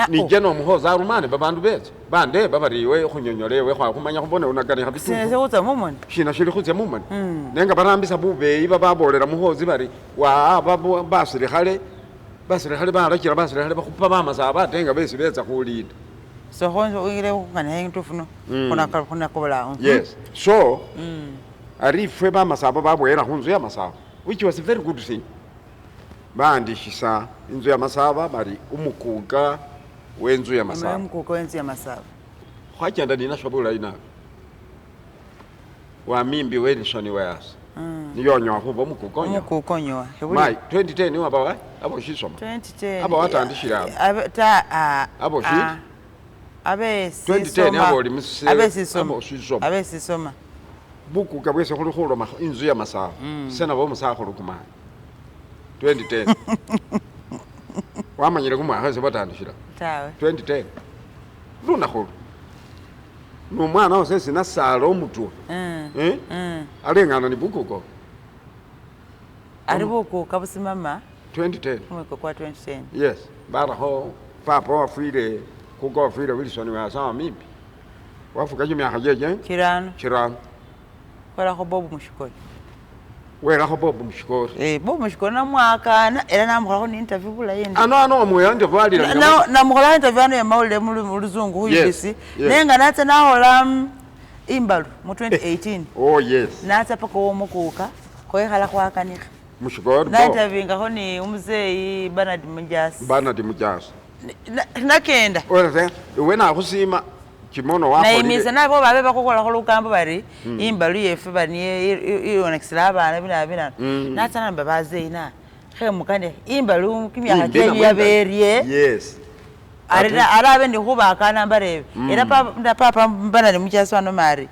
ni jeno muhoza arumane babandu betse bande babariwe khunyonyolewe khwakhumanya khubone unagane khabitu sese utsa mumoni shina shili khutse mumoni nenga barambisa bubeyi bababolera muhozi bari wa basire khale barakira basire khale bakhupa bamasaba atenga besi betsa khulinda. So ile ukana hintu funo kuna kola. Yes, so arifwe ba masaba babwera hunzu ya masaba, which was a very good thing. Bandishisa inzu ya masaba bari umukuga wenzu ya masaba. Umukuga wenzu ya masaba. Khwachanda dina shobula ina. Wa mimbi Wilson wayas. Niyonyo kubo mukukonyo. Mukukonyo. Mai 2010 ni waba abo shisoma. 2010. Abo watandishira. Abo shi. Abe 2010 abo limusise. Abe sisoma. Buku kabwese khulukhulo inzu ya masaba. Sena bo musakhulu kuma. 2010. Wamanyire kumwa hase batandishira. Tawe. 2010. Luna khulu. Numwana osesi nasalo omutu. Alengana ni bukuko. Ali buku kabusimama 2010. Mweko kwa 2010. Yes. Baraho papa wafire kuko wafire Wilson wasama mimpi. Wafuka myaka jeje? Kirano. Wala ko Bob Mushikori. Wela ko Bob Mushikori. Bob Mushikori na mwaka era namukhola ni interview bula yende. Ano omuyanje valira. Na mukhola interview ano ya maule mu luzungu huyu bisi. Nenga natsa nahola imbalu mu 2018. Oh yes. Natsa paka wo mukuka ko ekhala kwakanika. Mushikori. Na interview ngaho ni umuzeyi Bernard Mujasi. Nakenda. Ola wena akusima kimono wako na imisa nabo babe bakokola khulukambo bari imbalu yefe bani ionexela abana bina natsana babazeina khemukane imbalu kimyaka kenyu yaberie. Yes. Arabe ndi khubakana mbarebe era papa Bernard Mujasi wano mari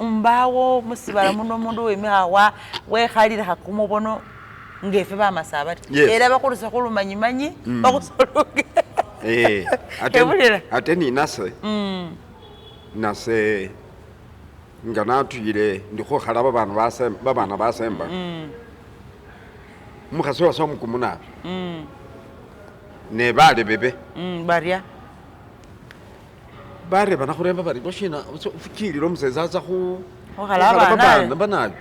umbawo musibala muno mundu wemihawa wekhalira hakumubono ngefe bamasaba era bakuluse khulumanyimanyi bakusoluke. Ate ni nase. Nase ngana tuyire ndikho khala babana basemba. umukhasi wase omukumu nabi ne bale bebe barya bareba nakhuremba bari boshina ufukilile omuseza aza okhala banabi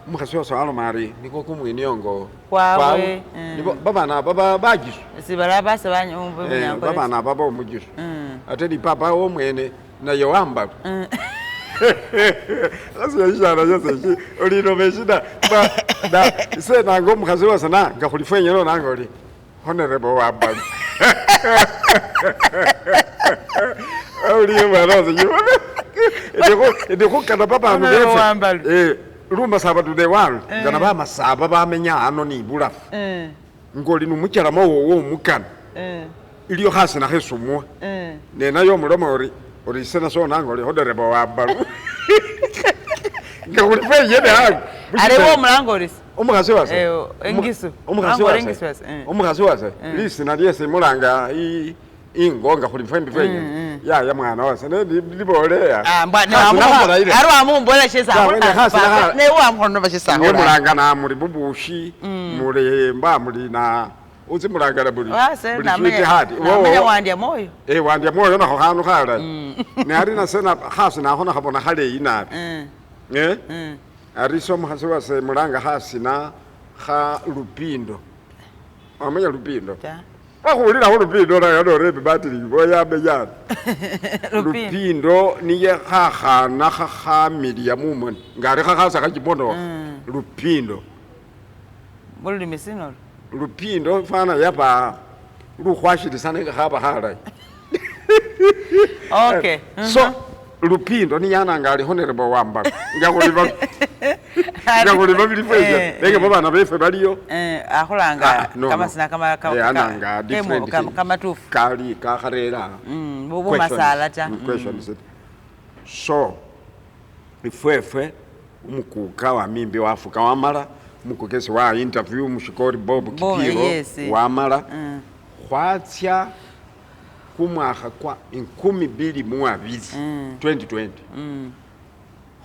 umukhasi wase aloma ari niko kumwiniongo kwawe nibo babana baba bagisho sibala base babana baba omugisho ate ni papa omwene naye wamba asiyashana yose olino beshida ba se nango omukhasi wase na ngakhulifenyelo nango oli honorable wamba oliyo baraza ndiko kana papa befe Luma saba tude wal ngana ba masaba bamenya hano ni bulafu ngoli numukyalama wowo omukana iliyo hasi na hesumwa nena yo mulomo ori sena so nango oli honorable wamba ngakhulifenyelo yede hangu ari wo mulango ori umukhasi wase umukhasi wase lisina lyese mulanga ingonga khulifembi fenye ya mwana wase liboleya ari wamumbola shesa ne wamkhono bashesa ne mulanga na muri bubushi mulemba muri na uzi mulanga buli hadi wo wandya moyo wandya moyo nakho khanu khala ne ari na sena khasi nakho nakhabona khale inabi ari so mukhasi wase mulanga hasi na kha lupindo amanya lupindo akhulira ho lupindo na yadore batiri boya bejana lupindo niye khakhana khakhamiliya mumoni ngari khakhasa khachipondo lupindo bolli misino lupindo fana yapa lukhwashilisana khaba khala okay so lupindo ni yana ngali honorable wamba ngakhulima bilifeje leke babana befe baliyo akhulanga kamasina ananga different kama tufu kali kakharera bobo masala ta questions so ifwefe umukuka wa mimbi wafuka wamala umukukesi wa interview mushikori Bob Kipiro wamala khwatsya kumwakha kwa 2022 2020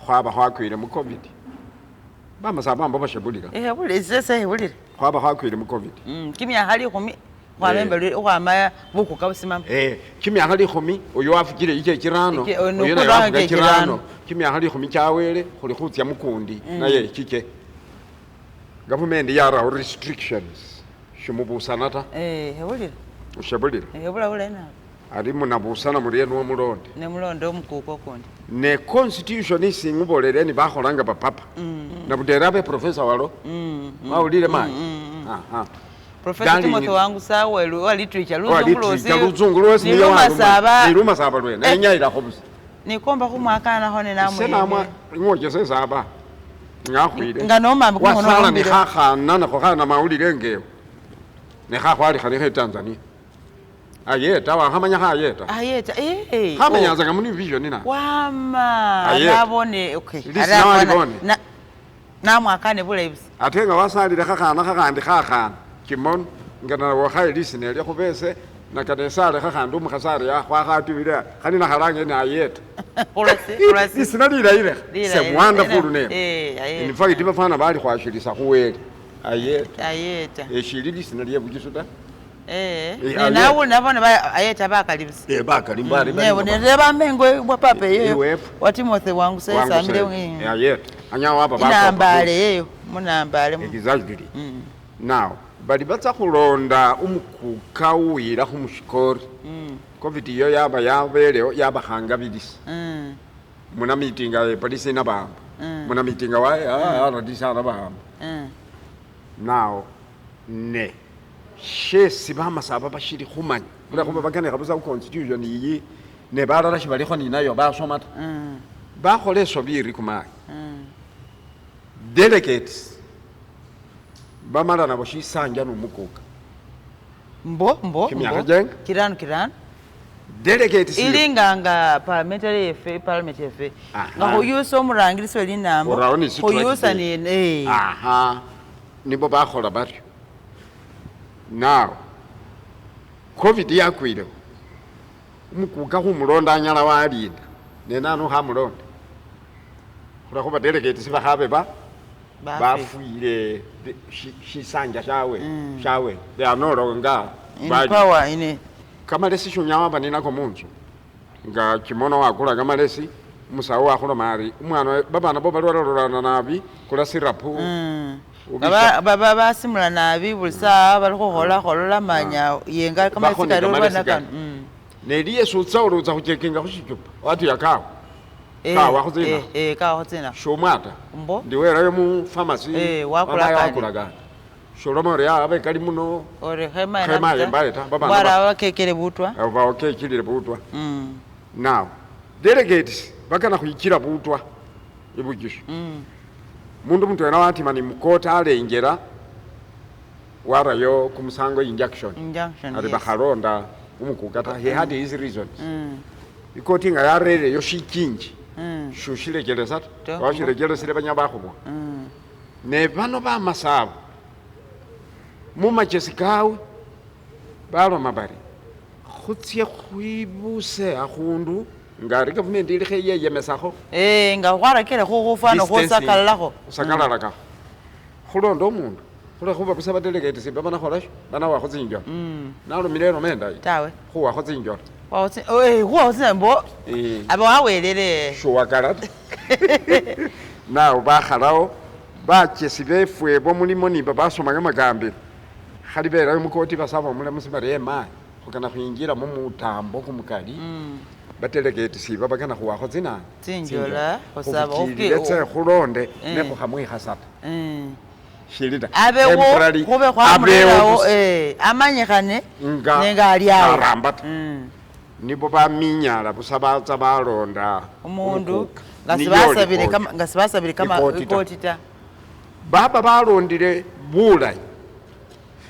khwaba khwakwile mu covid bamasaba mbo bashebulika bulise sehebulile khwaba khwakwile mu covid kimyakha likhumi khwabembele ukhwama bukuka busimama kimyakha likhumi oyo wafukile ike kirano oyo naye wafuka kirano kimyakha likhumi kyawele khuli khutsya mukundi naye kike government yara restrictions shimubusana ta hebulile ushebulile hebula na ari munabusana muri no mulonde ne mulonde omukuko kundi ne constitution isingubolele ni bakholanga bapapa na budera be professor walo maulile manje Professor Timothy wangu sawa wa literature luzungu lwosi ni luma saba lwena enyaira khobusi ni komba kumwakana hone namwe senamwa ngoje sesaba ngakhwile nganomama kungono wasala ni khakhana na khokhana maulile ngeo ne khakhwali khali Tanzania ayeta wahamanya hayeta hamanyaza ngamuni vision na wama nabone okay namwakane bule ibisi atenga wasalile khakhana khakhandi khakhana kimon ngana wa khailisine lya khubese nakadesale khakhandi umukhasari ya khwakhatubile khani na khalange na ayeta ulasi isina lila se wonderful name in fact bafana bali khwashilisa khuwele ayeta eshili lisina lya bujisuta nawo nabona ayeta bakalibisa bakalimbari neba mengwe bwa papa yeyo wa Timothy wangu sesamile ayeta anyawa baba inambale yeyo munambale exactly now bali batsa khulonda umukuka uwira khumushikori covid yo yabeleyo yabakhangabilisa muna meeting ya polisi na bamba muna meeting wa radisa na bamba now ne shesi bamasaba bashiri khumanya bula kuba bakane kabuza ku constitution iyi ne barara shibali khoni nayo basomata bakhole sobiri kumai delegates bamala nabo shisanja numukuka mbo kirano delegates ilinganga parliamentary efe ngako yuso omurangiriso elinambo oyusa ni nibo bakhola bari now covid yakwile umukuka khumulonda anyala walinda nenano khamulonda khula khuba delegates bakhabe bafuire shisanja shawe they are no longer in power ine kamalesi shunyawa baninako munzu nga kimono wakula kamalesi musawo wakula mari umwana babana bo balwararana nabi kula sirapu baba basimula nabi bulisa baliko hola manya yenga kamalesi kalwana kan neliye sutsa uruza kujekinga kushichupa watu yakao kawa kuzina kawa kuzina shomata ndiwerayo mu pharmacy wakulaga sholomo ya abe kali muno ore hema yembaleta bara wakekele butwa wakekele butwa now delegates bakana kuyikira butwa ibujisho mundu mutwena wati mani mukota alengera warayo kumusango injection ari bakharonda umukugata he had his reasons ikoti nga yarere yo shikinji shushirekele sato washirekele sile banyabakho ne bano ba masabo mumachesikawe balo mabari khutsie khwibuse akhundu ngari government ile kheye yemesakho nga khwarakele khufana khosakalakho sakalalaka khulondo umundu khule khuba busaba delegate simba bana kholasho bana wakho zinjwa nalo milero menda tawe khuwa kho zinjwa khuwa zinjwa aba wawelele shuwakala nawo bakhalao bachesi befwe bo mulimo nimba basoma ngamagambe khali bera mukoti basaba mule musibare ema khukana khuyingira mu mutambo kumukali badelegate siba bakana khuwakho zina zinjola khosaba letse khulonde ne khukhamwe khasata shilida abewo khube khwamulawo amanyikhane nenga aliawo arambata nibo baminyala busabaza balonda umundu ngasibasabire kama ikotita baba balondire bulai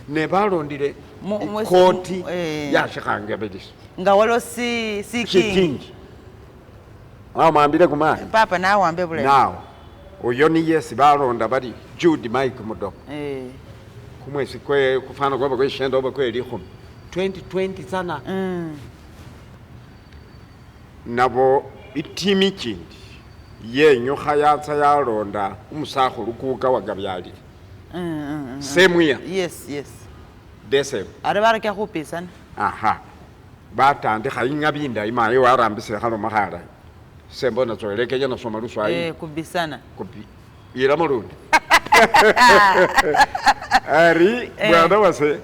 ne balondire koti yashikhange bedisi nga walo si kingi amambire kumaya papa nawe ambe bule nawe uyo ni yes balonda bali Jude Mike mudo kumwesi kwe kufana kwa bakwe shenda oba kwe likhumi 2020 sana nabo itimi kindi yenyu khayatsa yalonda umusakhu lukuka wagabyali same year yes desem ari baraka khupisana aha batande khayinga binda imaye warambise khalo makhala sembona tsolekenya na soma luswayi kubisana kubi ira marundi ari bwana wase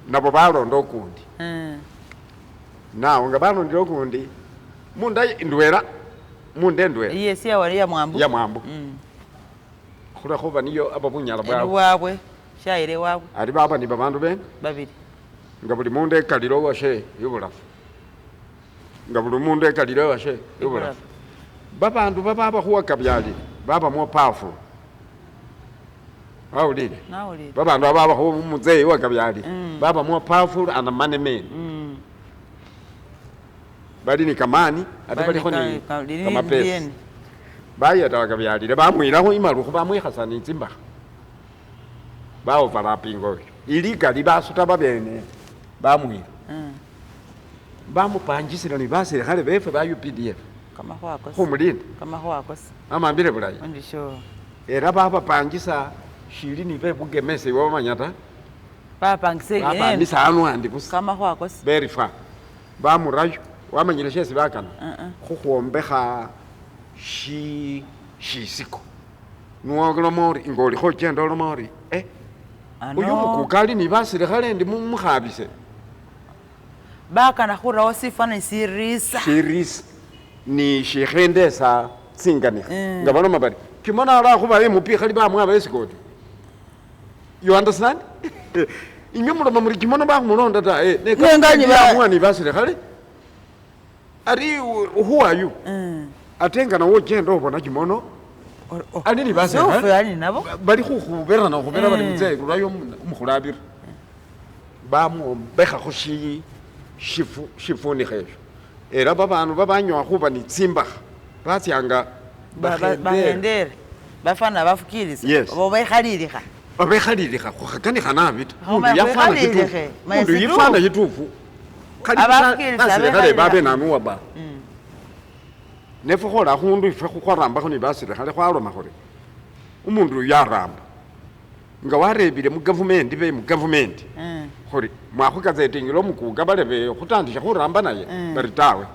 nabo balonda okundi nawo nga balonda okundi munda ndwera yes ya mwambu khula khoba niyo ababunyala bwabwe shaire wabwe ari baba ni babandu ben babiri nga buli mundu ekaliro washe yubulafu nga buli mundu ekaliro washe yubulafu babandu baba khuwa kabyali baba mo powerful awulile babandu baba khuwa muzee wa kabyali baba mo powerful and money man bali ni kamani ate bali khoni kama pesa bayeta kabyali bamwilakho imalu khuba mwikhasani tsimba bawo varapingo iligali basuta babene bamwila bamupangisira ni basire khale befe ba UPDF kama khwako khumulinda kama khwako amambile bulayi ndisho era baba pangisa shili ni bebugemese wo manyata bapangisa anu andi busa kama khwako verifa bamurayo wamanyile shesi bakana khukhwombekha shisiko nuwagula mori ngoli khogenda olo mori uyu mukukali ni basire khale ndi mukhabise bakana khurawo sifana sirisa ni shikhendesa tsinganikha nga bano mabari kimona ala khuba emupi khali bamwaba esikoti you understand inyo muloma muri kimona bakhumulonda ta nenganyi bamwani basire khale ari who are you atenga na wogenda obona kimono ani ni basire khale nabo bali khuberana khubera bali muzee kulayo umukhulabira bamwombekha khushi shifuni khesho era babantu babanywa khuba ni tsimbakha batsyanga bahendere bafana bafukiliza bo bekhalilekha khukhakanikha nabita mundu yifana yitufu khale babe nanuwa ba nefe khola khundu ife khukwarambakho ni basire khale khwaloma khuri umundu yaramba nga warebile mu government be mu government khori mwakhugazetingile omukuga balebe khutandisha khuramba naye bari tawe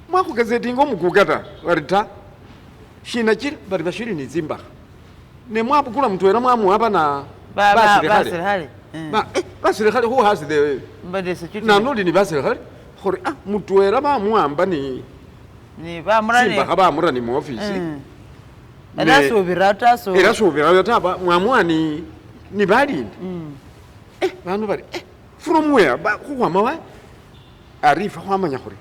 mwakhugazetinga omukuga ta bari ta shina kiri bari bashiri ni zimbakha ne mwabukula mutwela mwamuwapa na basilikhale basilikhale who has the nanoli ni basilikhale khori mutwela bamuwamba ni zimbakha bamura ni mu office era subira taba mwamua ni balindi bantu bari from where khukhwama wa arifa khwamanya khuri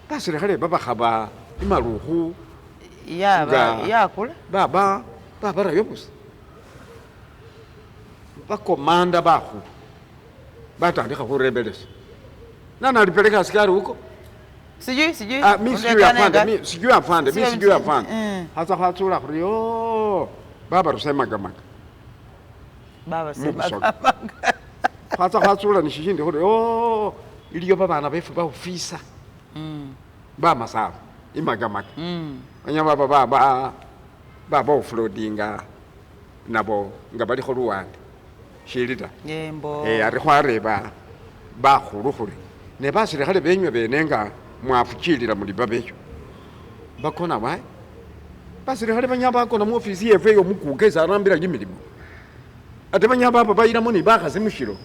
basilikhale babakhaba imalukhu yakula babarayo busa bakomanda bakhulu batandikha khurebelesa nanalipeleka askari huko sijui afande hasa khatsula khuri yo baba rusemagamaga hasa khatsula nishishindi khuri yo iliyo babana befu baufisa bamasaba imagamaga anya baba uflodinga nabo nga balikho luwande shilita ari khwareba bakhulu khuri ne basilikhale benywe benenga mwafuchilila muliba beyo bakona wayi basilikhale banyaba bakona mu ofisi yefu eyo mukugeza arambira limilimo ate banyaba apa bayilamo ni bakhasi mushilo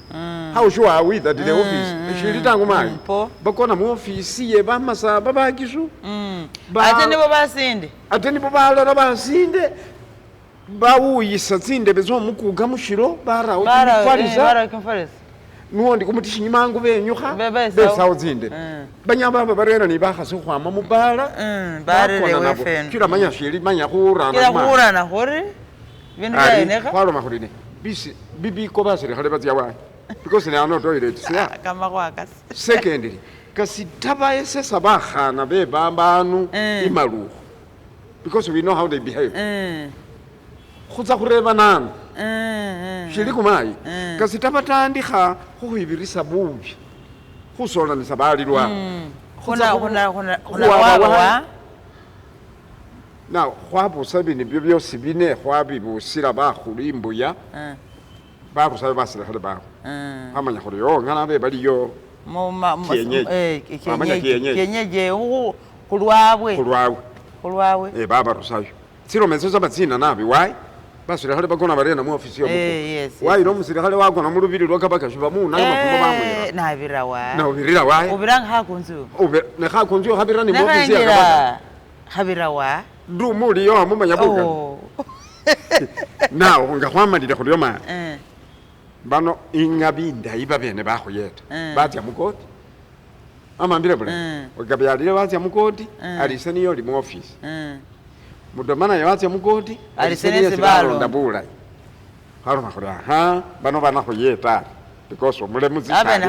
how sure are we that the office shilitangu mayi bakona mu ofisi ye bamasaba bakisu ate nibo balala basinde bawuyisa tsindebe zomukuga mushilo barawo kimfalisa nuwondi kumutishi mangu benyukha besawo tsinde banyamba aba barena ni bakhasi khwama mubala kila manya shili manya khurana khori bindu byayenekha khwaloma khuri ne bibi ko basire khale bazya wa because they are not toilet kama kwakasi secondly kasitaba esesa bakhana bebambanu imalukhu because we know how they behave khutsa khureba nana shili kumayi kasitaba tandikha khukhwibirisa bubi khusolanisa balilwa now khwabusa bino byo byosi bine khwabibusila bakhulu imbuya babusa basilikhale bakho amanya khuri yo ngana be baliyo kienyeji khulwabwe baba rusayo tsilomezo zabatsina nabi why basilikhale bakona barena mu ofisi yo why lo musilikhale wakona mu lubili lwakabaka shiba mu na mafumo bamwe nabirira why ubiranga hakunzu ne hakunzu habira ni mu ofisi ya kabaka habira wa ndu muli yo mumanya buga nawo nga khwamalile khuli yoma bano ingabinda iba bene bakhuyeta batya mukoti amambile bule wagabyalile watya mukoti aliseni yo mu office mudomana yawatya mukoti aliseni sibalo ndabula haruma khuli bano bana khuyeta because umulemuzi abana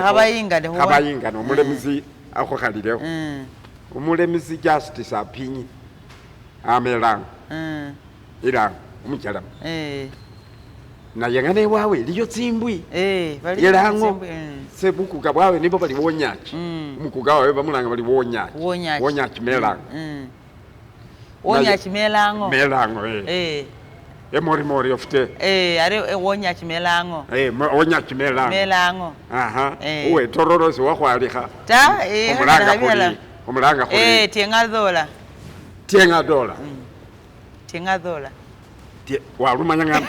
khabayinga no umulemuzi akho khalilewo umulemuzi justice apinyi amelang ilang umuchala na yangane wawe liyo tsimbwi yelango sebukuga bwawe nibo bali wonyachi umukuga wawe bamulanga bali wonyachi melang wonyachi melango mori ofte are wonyachi melango wonyachi melango uwe tororosi wakhwalikha ta umulanga khuli tienga dola walumanya ngana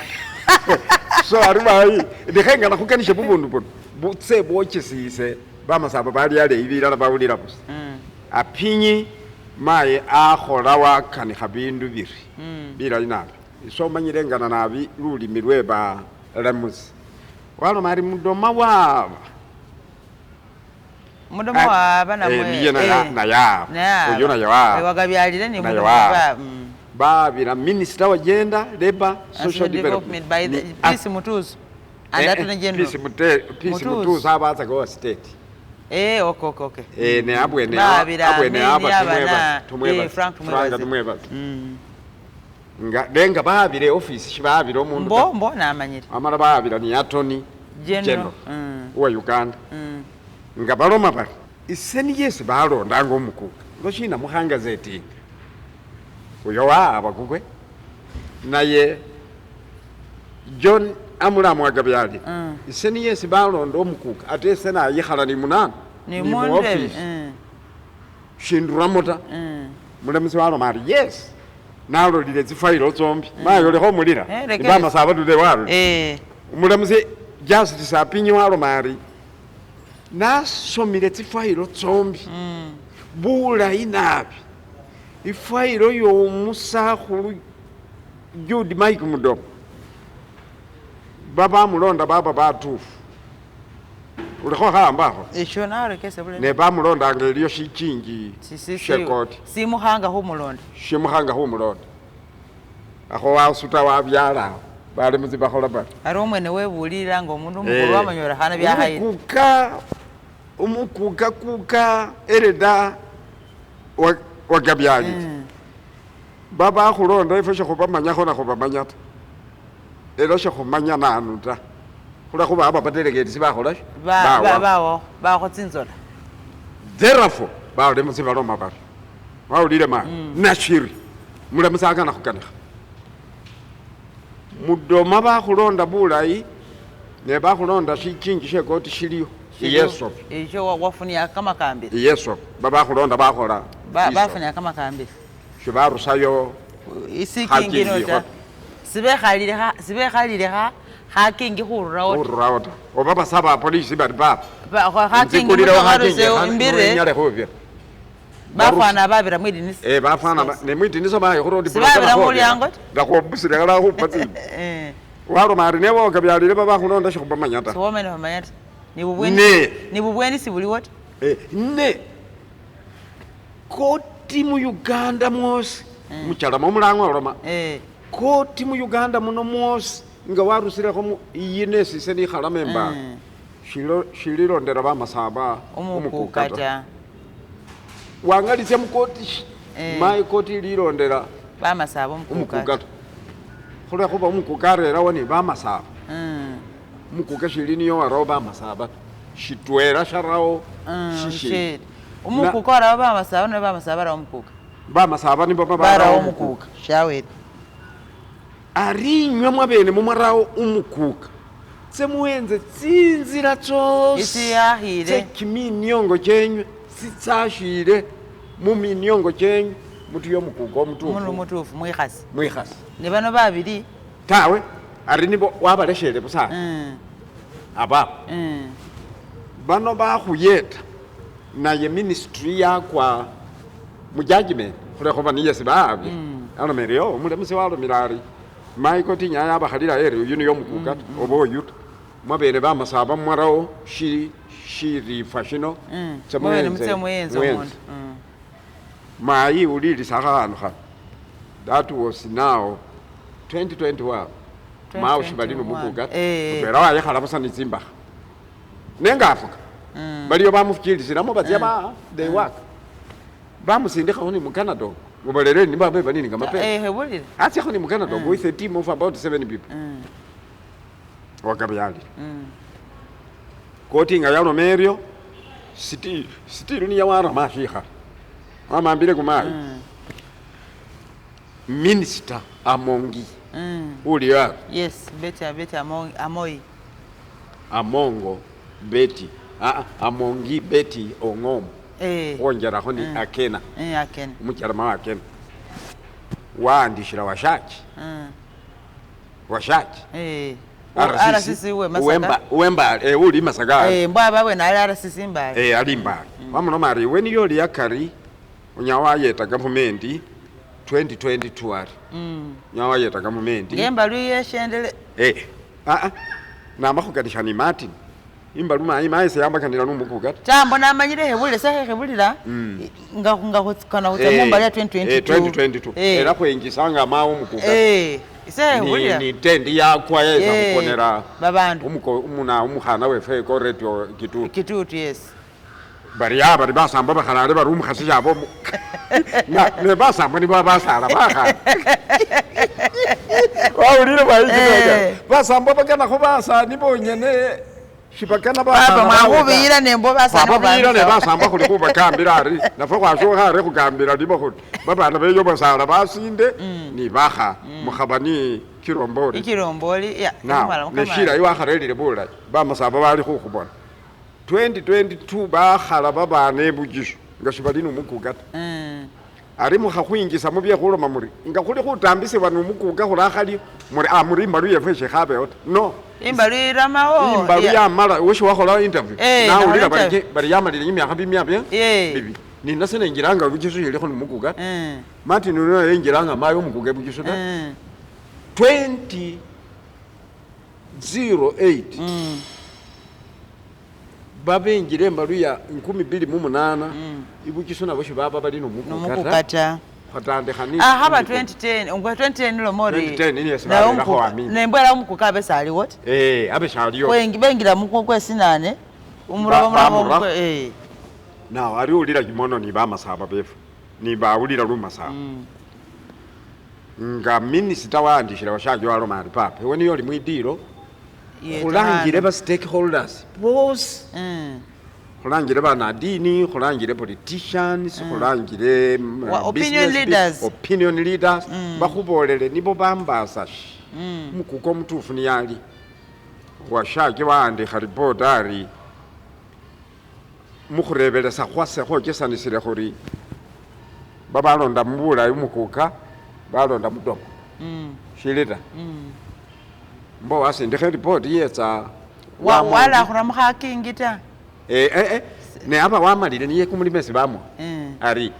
so arubayi ndikhenga nakhukanisha bubundu buno butse bwochisise bamasaba bali ale ibilala bawulira busa apinyi maye akhola wakanikha bindu biri bilali nabi so manyilengana nabi lulimi lweba lamusi waloma ali mudoma waba namwe wagabyalire ni babira minister wa gender labor social development by the peace mutuzo and attorney general peace mutuzo abaza go state okay ne abwene Frank tumweba nga denga babire office shibabire omundu mbo namanyire amala babira ni attorney general wa Uganda nga baloma bali iseni yesi balonda ngo mukuka ngoshina muhanga zeti uyo waba kugwe naye John amulamu agabyali iseni yesi balonda omukuka ate sena ayikhala ni munana ni mu office shinduramota mulamuzi walo mari yes nalo lile zifailo zombi mayo leho mulira ibama sabatu de walo mulamuzi justice apinyi walo mari nasomile zifailo zombi bulayi nabi ifailo y'omusakhulu Jude Mike Mudomo baba mulonda baba batufu ulikho khambakho esho narekese bule ne bamulonda ngeliyo shikingi shekoti simuhanga humulonda shimuhanga humulonda akho wasuta wabyala bali muzibakhola bali ari omwene webulira ngo umundu mukuru wamanyora hana byahayira umukuka ereda wagabyali baba akhulonda ifo shekhubamanyakho nakhubamanyata era shekhumanya nanu ta khulakhuba aba bateleketisi bakhola bakho tsinzola therefore bawule musibaloma bari wawulile mani nashiri mulamusa nakhukanikha mudoma bakhulonda bulayi ne bakhulonda shikingi shekoti shiliyo yeso ejo wafunia kama kambi yeso babakhulonda bakhola bafunia kama kambi shibarusayo isikingi nota sibe khalile hakingi khururawo oba basaba polisi bari baba hakingi imbire bafana babira mwidinisi bafana ne mwidinisi bayo khurodi babira mulyango ndakobusira kala khupatsi walo mari ne woga byalile babakhulonda shikhubamanyata so wamene bamanyata ni bubweni sibuli wote ne koti mu Uganda mwose muchala momulangwa oloma koti mu Uganda muno mwose nga warusirekho mu iyinesi seni khala memba shilirondera bamasaba umukukata wangalitse mukoti mai koti lirondera bamasaba umukukata khole khuba umukukarera woni bamasaba mukuka shiliniyo waro bamasaba shitwera sharao shishi umukukara bamasaba ne bamasaba ra umukuka bamasaba ni baba bara umukuka shawe arinywe mwabene mumarawo umukuka semuenze tsinzira tsose isi yahire kiminiongo cyenywe sitsashire mu miniongo cyenywe mutu yo mukuka omutufu mwikhasi ne bano babiri tawe ari nibo wabaleshere busa aba bano bakhuyeta naye ministry yakwa mu judgment khulekhoba niye sibabi alomerio umulemusi walo milari maiko tinya yabakhalira eri uyu niyo mukuka oba oyuta mwabene bamasaba mwarawo shirifa shino tsemuyenze mayi ulilisa khantu khano that was now 2021 mawu shibalino mukuka upera wayekhala busa nizimbaha nenga afuka baliyo bamufikirisiramo bazya they work bamusindikhaho ni mu Canada mubalere ni babe banini ngamape hebulile atsikho ni mu Canada with a team of about 7 people wakabyali koti nga yalo merio still ni yawara mashikha amambile kumayi minister Amongi uli ya yes beti Amongo beti Amongi beti Ongom wongera khoni akena umukyalama wakena wandishira washaki RCC wemba uli Masaka mbwa bawe na RCC mbali ali mbali wamuno mari weni yoli yakari unyawa yeta government 2022 ari nyawa yeta government ngemba luyeshendele namakhukanisha ni Martin imbalu mayi mayi seyamba kanira numukukata tambo namanyire hebulile sahe hebulila nga kana utemumba ya 2022 era kwengisanga mawo mukukata sahe hebulila ni tendi yakwa yeza kukonera babandu umuna umukhana wefe ko radio kitutu yes bari basamba bakhalale bari umukhasi yabo ne basamba ni basala bakha wawulile bayikinoga basamba bakana khobasa ni bonyene shibakana baba mwakubira nembo basana babira ne basamba kuli kubakambira ari nafa kwashoka ari kugambira libo kuti babana beyo basala basinde ni baha mukhabani kiromboli ya na neshira yo akharelile bula bamasaba bali khukubona 2022 bakhala babana ebujisho ngashibali numukugata ari mukhakhwingisa mubye khuloma muri nga khuli khutambisibwa numukuga khulakhali muri amuri imbalu yefe shekhabe ota no imbalu iramao imbalu yamala weshi wakhola interview na ulira bali yamalile imyakha bimyabye bibi nina sene ngiranga bujisho yeli khoni mukuga Martin no yengiranga mayo mukuga bujisho da 2008 babengire embalu ya 2008 ibujisho nabo shibaba bali nomukugata fatande khani haba 2010 ungwa 2010 lo mori 2010 ni yesibala ko amini nembwela umukukabe sali what abe shaliyo bengira mukwe sinane umurabo na ari ulira kimono ni bamasaba befu ni baulira lumasaba nga minister wandishira washaje walo mali pape woni yoli mwidiro khulangire ba stakeholders boss khulangire bana dini khulangire politicians khulangire opinion leaders bakhubolele nibo bambasa mukuko mutufu ni yali washaje wandikha report ari mukhurebelesa khwase khokesanisile khuri babalonda mubulayi mukuka balonda mudomo shilita mbo wasindikhe report yetsa wala khuramuka kingita ne aba wamalile niye kumulimesi bamwe ari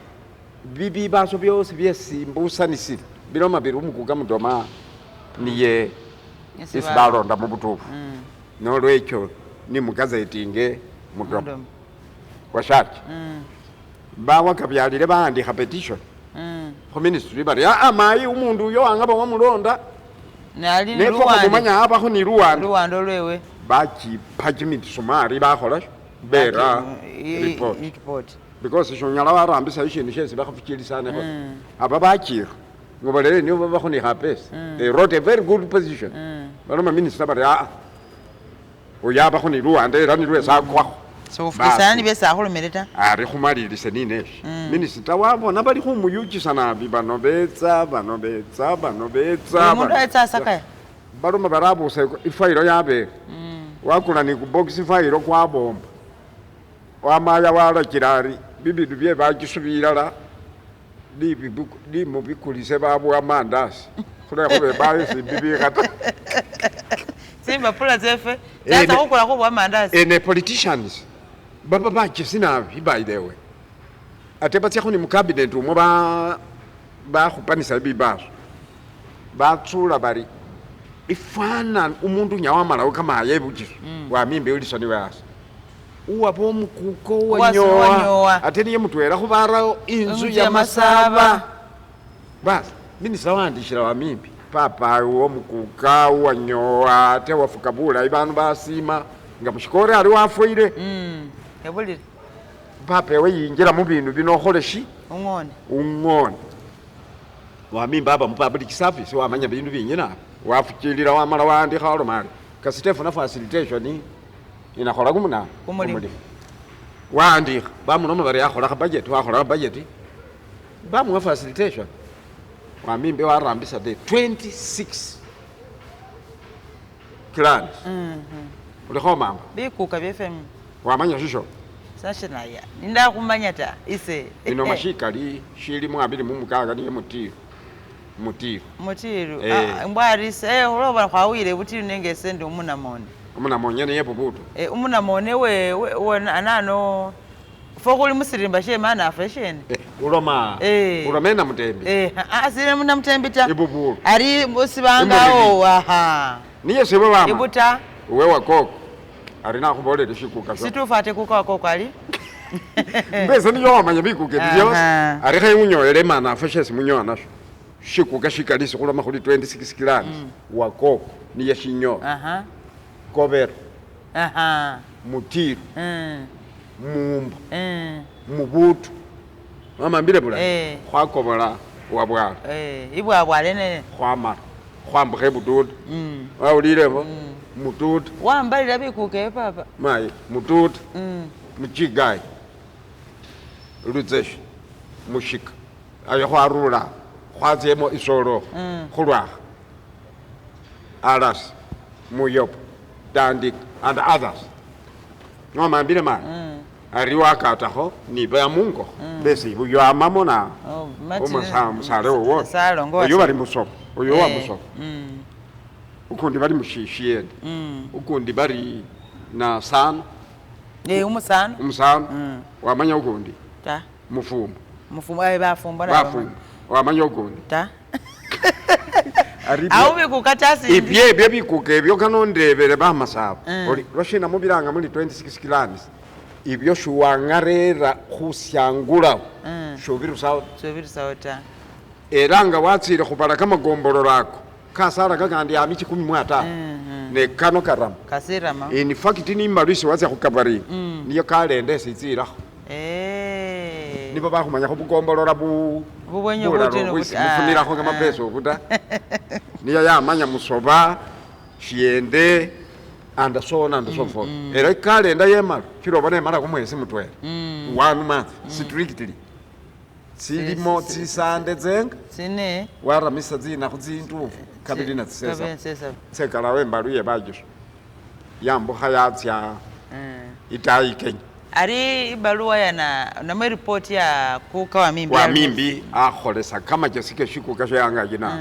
bibi baso byose byesimbusanisile biloma biri umukuka mudoma niye isibalonda mubutufu nolwekyo ni mugazetinge mudomo washaki bawakabyalile baandikha petition khu ministry bari amayi umundu uyo angaba wamulonda nefokumanya abakho ni luwando lwewe bakipakimisumari bakhola bera report because shonyala warambisa ishindu shesi bakhafikilisanaho aba bakira ngobalele nibo bakho ni khapesi they wrote a very good position baloma minister bari uyabakho ni luwando era ni lwesakwakho so fukisana besa khulumeleta ari khumalilise nineshi minister wabona bali khumuyukisa nabi bano betsa mundu etsa sakaya baloma barabuse ifailo yabe wakula ni kubox ifailo kwa bomba wamaya wala kirari bibidu bye bakisubirala di mubikulise babu amandasi khule khobe bayo sibibi kata simba pula zefe tata ukula ko amandasi ne politicians baba bakisina by the way ate batya khuni mukabinet umwe ba khupanisa bibaso batsula bari ifana umuntu nyawamala kama yebujiso wamimbe ulisoni wase uwabo mukuko wanyoa ate niye mutwera khubara inzu ya masaba bas minister wandishira wamimbi papa uwo mukuka wanyoa ate wafukabula ibanu basima nga mushikore ali wafuire yabulire papa we yingira mu bintu bino kholeshi ungone wamimba aba mu public service wamanya bintu binyina wafukilira wamala wandikha olomali kasitefu na facilitation inakhola kumuli wandikha bamunoma bari akhola budget wakhola budget bamuwa facilitation wamimbe warambisa de 26 clans ulikho mama bikuka bfm wamanya shisho sasha naya ninda kumanya ta ise ino mashikali shili mu 26 niye mutiru mbwari se uloba khawire butiru nenge sende umunamonye ne yebubutu umunamonye we anano fokuli musirimba she mana afashene ulomena mutembi asire muna mutembi ta ibubutu ari musibangao aha niye sebe wama ibuta wewa koko ari nakhubolele shikuka situfate kuka koko ali mbese niyo wamanya bikuke dios ari khayi unyoyele mana afashesi munyoa nasho shikuka shikalisi khuloma khuli 26 kilani wakoko niye shinyo kobero mutiru mumba mubutu amambile bula khwakobola wabwala ibwabwale nene khwamara khwambukha bututa wawulilemo mututa wambalira bikuke papa mayi mututa muchigayi lutseshi mushika ayo khwarula khwatsemo isolo khulwakha alas muyopo dandik and others nomambile mali ari wakatakho niba ya mungo besi buyo amamo na musale wowo oyo bali musomo oyo wa musomo ukundi bali mushishiyende ukundi bali na sana umusano wamanya ukundi mufumbo ayi bafumbo wamanya ukundi awu bikukatasi ibye bikuke ebyo kanondebere bamasabo lwashina mubiranga muri 26 kilans ibyo shuwangarera khusyangula shobirusawo ta eranga watsire khubala kamagombolo lako kasara kakandi amichi 15 ne kano karama kasirama in fact ni mbalisi watsa khukabari niyo kalende sitsiraho nibo bakhumanya khubugombolola bubwenye butino bufunira kho kama peso buta niyo yamanya musoba shiende and so on and so forth era kalenda yemala kiroba ne mala kumwezi mutwele 1 month strictly silimo tsisande zenga sine waramisa zina khuzintufu kabili na tsesa sekala wembalu yebajusho yambo khayatsya itayi Kenya ari ibaluwa na mwe report ya kuka wa mimbi akholesa kama jesike shiku kasho yanga jina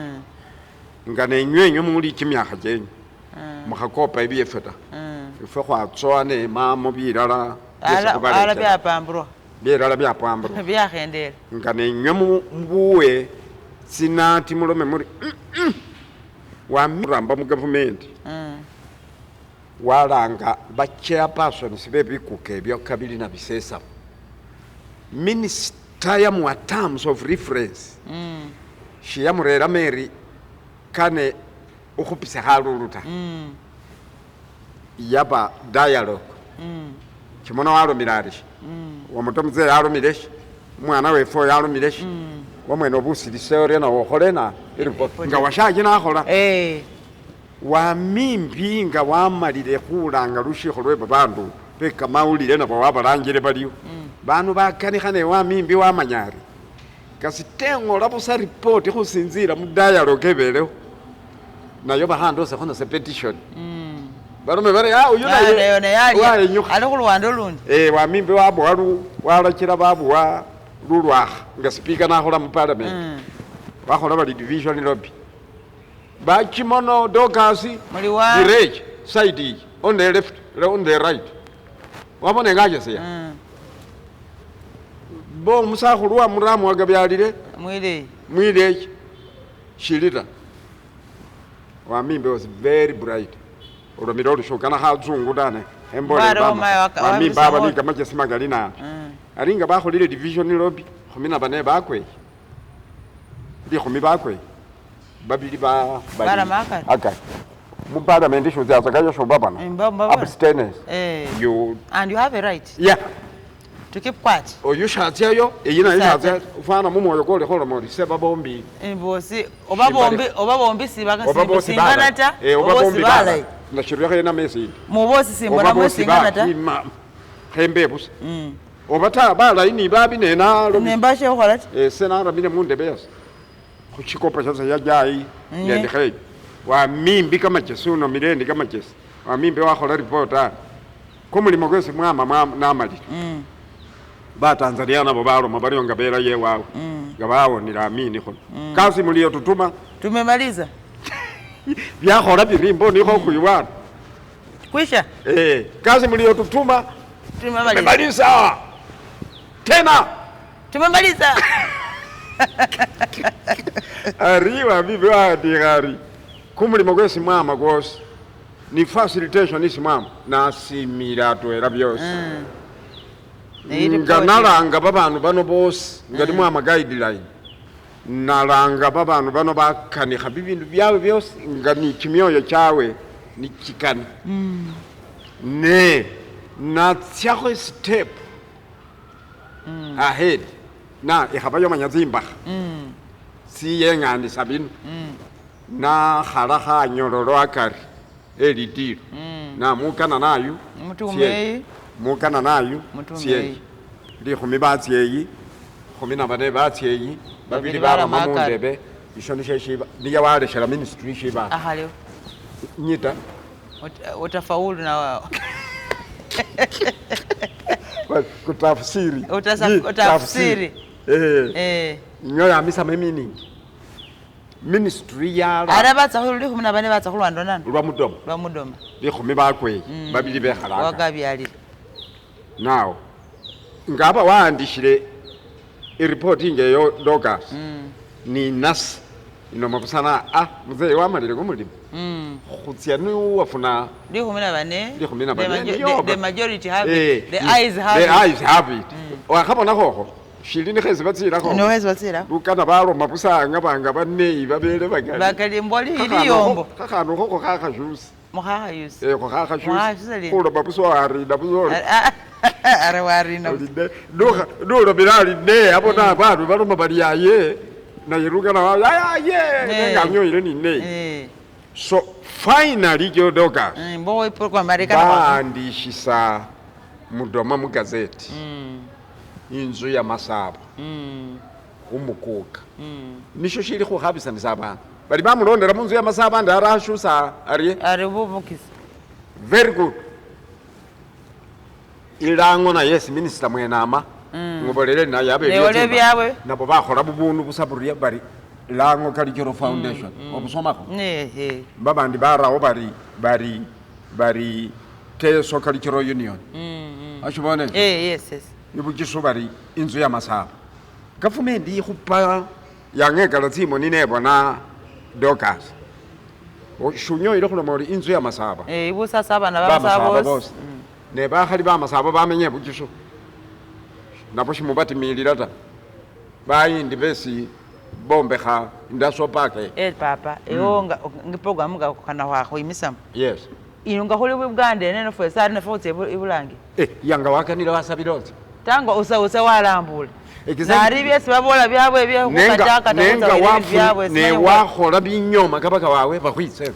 ngane nywenyo muri kimyaka jenyu mukhakopa ibyefeta ife khwatswane mamo birala ala byapambro byakhendela ngane nywe mbuwe sinati mulome muri wamramba mu government walanga ba chairpersons bebikuke byo kabili na bisesa minister ya mu terms of reference shiya murera Mary kane ukhupisa haluluta yaba dialogue chimona walomilalishi wamutomze yalomileshi mwana wefo yalomileshi wamwene obusiliseo na wokholena nga washaje nakhola wamimbi nga wamalile khulanga lushikho lwe babandu bekamawulile nabo wabalangile baliyo bandu bakanikha ne wamimbi wamanyari kasi tengola busa report khusinzira mu dialogue ebeleho nayo bahandose khono se petition barome bare uyu naye ali khulwando lundi wamimbi wabwalu walakira babwa lulwakha nga speaker nakhola mu parliament wakhola bali division lobby Bachimono Dokasi Direct side on the left on the right wabone ngaje siya bo musakhulwa muramu wagabyalire mwile shilita wamimbe was very bright olomiro lushokana khazungu dane embole baba wamimbe baba ni kama jesima galina alinga bakholile division lobby khumina bane bakwe ndi khumi bakwe babili ba baramaka okay mu parliament issues ya zakayo shobabana abstinence you and you have a right to keep quiet you shall yo yina yina ufana mu moyo gole kholo mori seba bombi imbosi obabombi sibaka singana ta obabombi bala na shirya na mesi mu bosi simbona mu singana ta hembe busa obata bala ini babi nena nembashe khola senara bine munde bes kuchikopa sasa yajai yende khay wa mimbi kama chesuno mirendi kama chesi wa mimbi wakhola reporter kumulimo gwese mwama namali ba Tanzania nabo balo mabali ngabera ye wao ngabawo nilamini khono kazi mulio tutuma tumemaliza byakhola birimbo nikho kuyiwana kwisha kazi mulio tutuma tumemaliza tena tumemaliza ariwa bibi wadigari kumulimo gwesi mwama gwose ni facilitation isi mwama nasimira twera byose nga nalanga babantu bano bose ngati mwama guideline nalanga babantu bano bakanikha bibindu byawe byose nga ni kimyoyo chawe ni chikani ne natsakho step ahead na ikhabayo manyazimba siye ngandi sabini na khala khanyololo akari elitiro na mukana nayo mutumeyi mukana nayo mutumeyi likhumi batsyeyi 14 batsyeyi babili barama mundebe isho nisheshiba niya waleshela ministry shiba ahaleo nyita utafaulu na wao kutafsiri utafsiri nyo ya misa meaning ministry yala arabatsa khulu likhumi na bane batsa khulwando nana lwa mudoma likhumi bakweyi babili bekhalaka wakabyalira now ngaba waandishile ireport ingeyo Dorcas ni nasi inomapusana mzee wamalile kumulimo khutsia ni wafuna likhumi na bane the majority have it the eyes have it wakhabona khokho shili ni khezi batsila no khezi batsila lukana balo mapusanga banga banei babele bakali mboli iliyombo khakhano khokho khakhajusi mukhakha yusi khakhajusi khula bapuso ari dapuso are warino dulo bilali ne abona abantu baloma baliyaye na yerukana ye ngamyo ile ni ne so finally jodoka mbo ipo kwa Marekani baandishisa mudoma mu gazeti inzu ya Masaba umukuka nisho shili khuhabisanisa abantu bali bamulondera munzu ya Masaba ndarashusa ari bubukisa very good ilango na yes minister mwenama ngobolele na yabe byawe nabo bakhola bubundu busaburia bari lango Cultural Foundation obusomako babandi barawo bari Teso Cultural Union ashibone yes ibukiso bari inzu ya Masaba government ikhupa yangekala tsimo ninebona Dorcas shunyo ile khulomori inzu ya Masaba ibusa saba na babasabo ne bakhali ba Masaba bamenye bukiso nabo shimubati mililata bayindi besi bombekha industrial park papa eonga ngiprogram ga kana wakho imisamo yes inunga khole bugande nene fwe sari na fotse ibulangi yanga wakanira wasabiroze tango usa walambula nari byesi babola byabwe bye kukataka byabwe ne wakhola binyoma kabaka wawe bakhwitse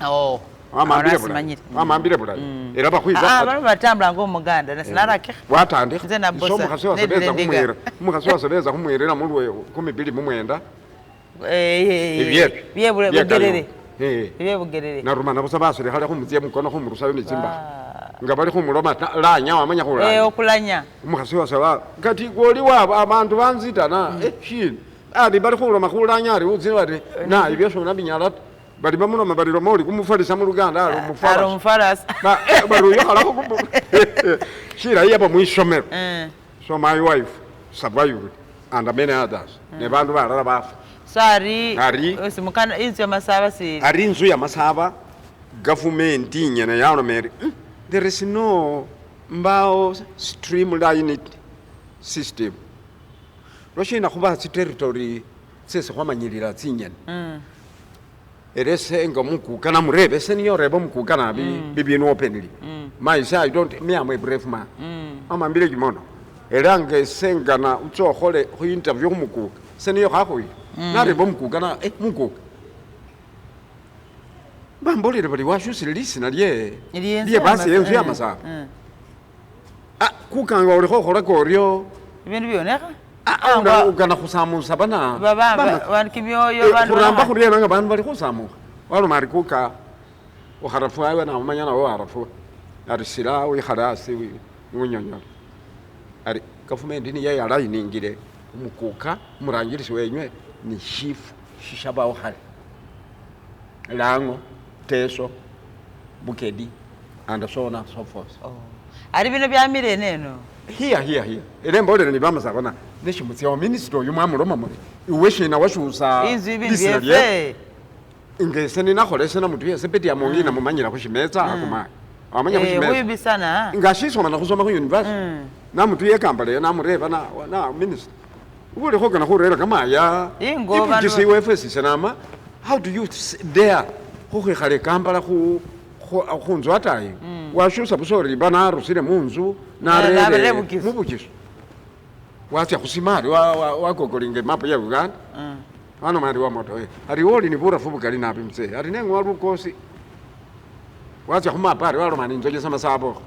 amambile bulayi era bakhwiza bano batambula ngo muganda nasinarake watandika nze na bosa umukhasi wasebeza khumwirira mulwe 12 byebugerere narumana busa basire khale khumutsie mukono khumurusayo ne tsimba nga bali khumuloma lanya wamanya khulanya okulanya umukhasi wasaba kati goli wabo abantu banzitana shini ali bali khuloma khulanya ali uzi bari na ibyo na binyala bali bamuloma bali lomoli kumufalisa mu Luganda ali umufalasa bari uyo khala ko shira yaba muishomero so my wife survived and many others ne bantu balala bafa sari usimukana inzu ya Masaba ari inzu ya Masaba government nyene yawo meri there is no mbao streamlined system roshina khuba territory sese khwamanyilira tsinyene erese nga mukuka na murebe senior rebo mukuka na bibinu openly my say I don't me am a brave man amambile kimono erange sengana utsokhole khu interview khumukuka senior khakhoyi na rebo mukuka na mukuka bambolere bali washusile lisina lye basi yenzu ya Masaba kukanga uli khokhola koryo ibintu bionekha ukana khusamusa bana bankimyoyo khuramba khuriena nga bantu bali khusamuka waloma ari kuka ukharafu awe na umanya nawe warafu ari sila wikhale asi winyonyola ari government niyo yalayiningile umukuka umurangilisi wenywe ni shifu shishabawo khale lango Teso Bukedi and so on and so forth ari bino byamire neno here erembolere ni bamasaba na neshimutsi wa minister uyu mwamuloma muri iweshi na washusa inzu ibintu ingese ni nakholese na mutu yese peti ya mongi na mumanyira khushimetsa akuma amanya khushimetsa huyu bisana ngashisoma na khusoma khu university na mutu yekambale na mureba na minister ubule khogana khurera kama ya ingo bantu kisi wefesi senama how do you dare khukhikhale kambala khunzu atayi washusa busori bana arusile munzu narere mubukiso watya khusimali wagogolinga mapu ya Uganda Ano mari wa moto ari oli ni bura fubu kali napi mse ari nengo walu kosi wacha kuma pare walo mani njoje sama sabo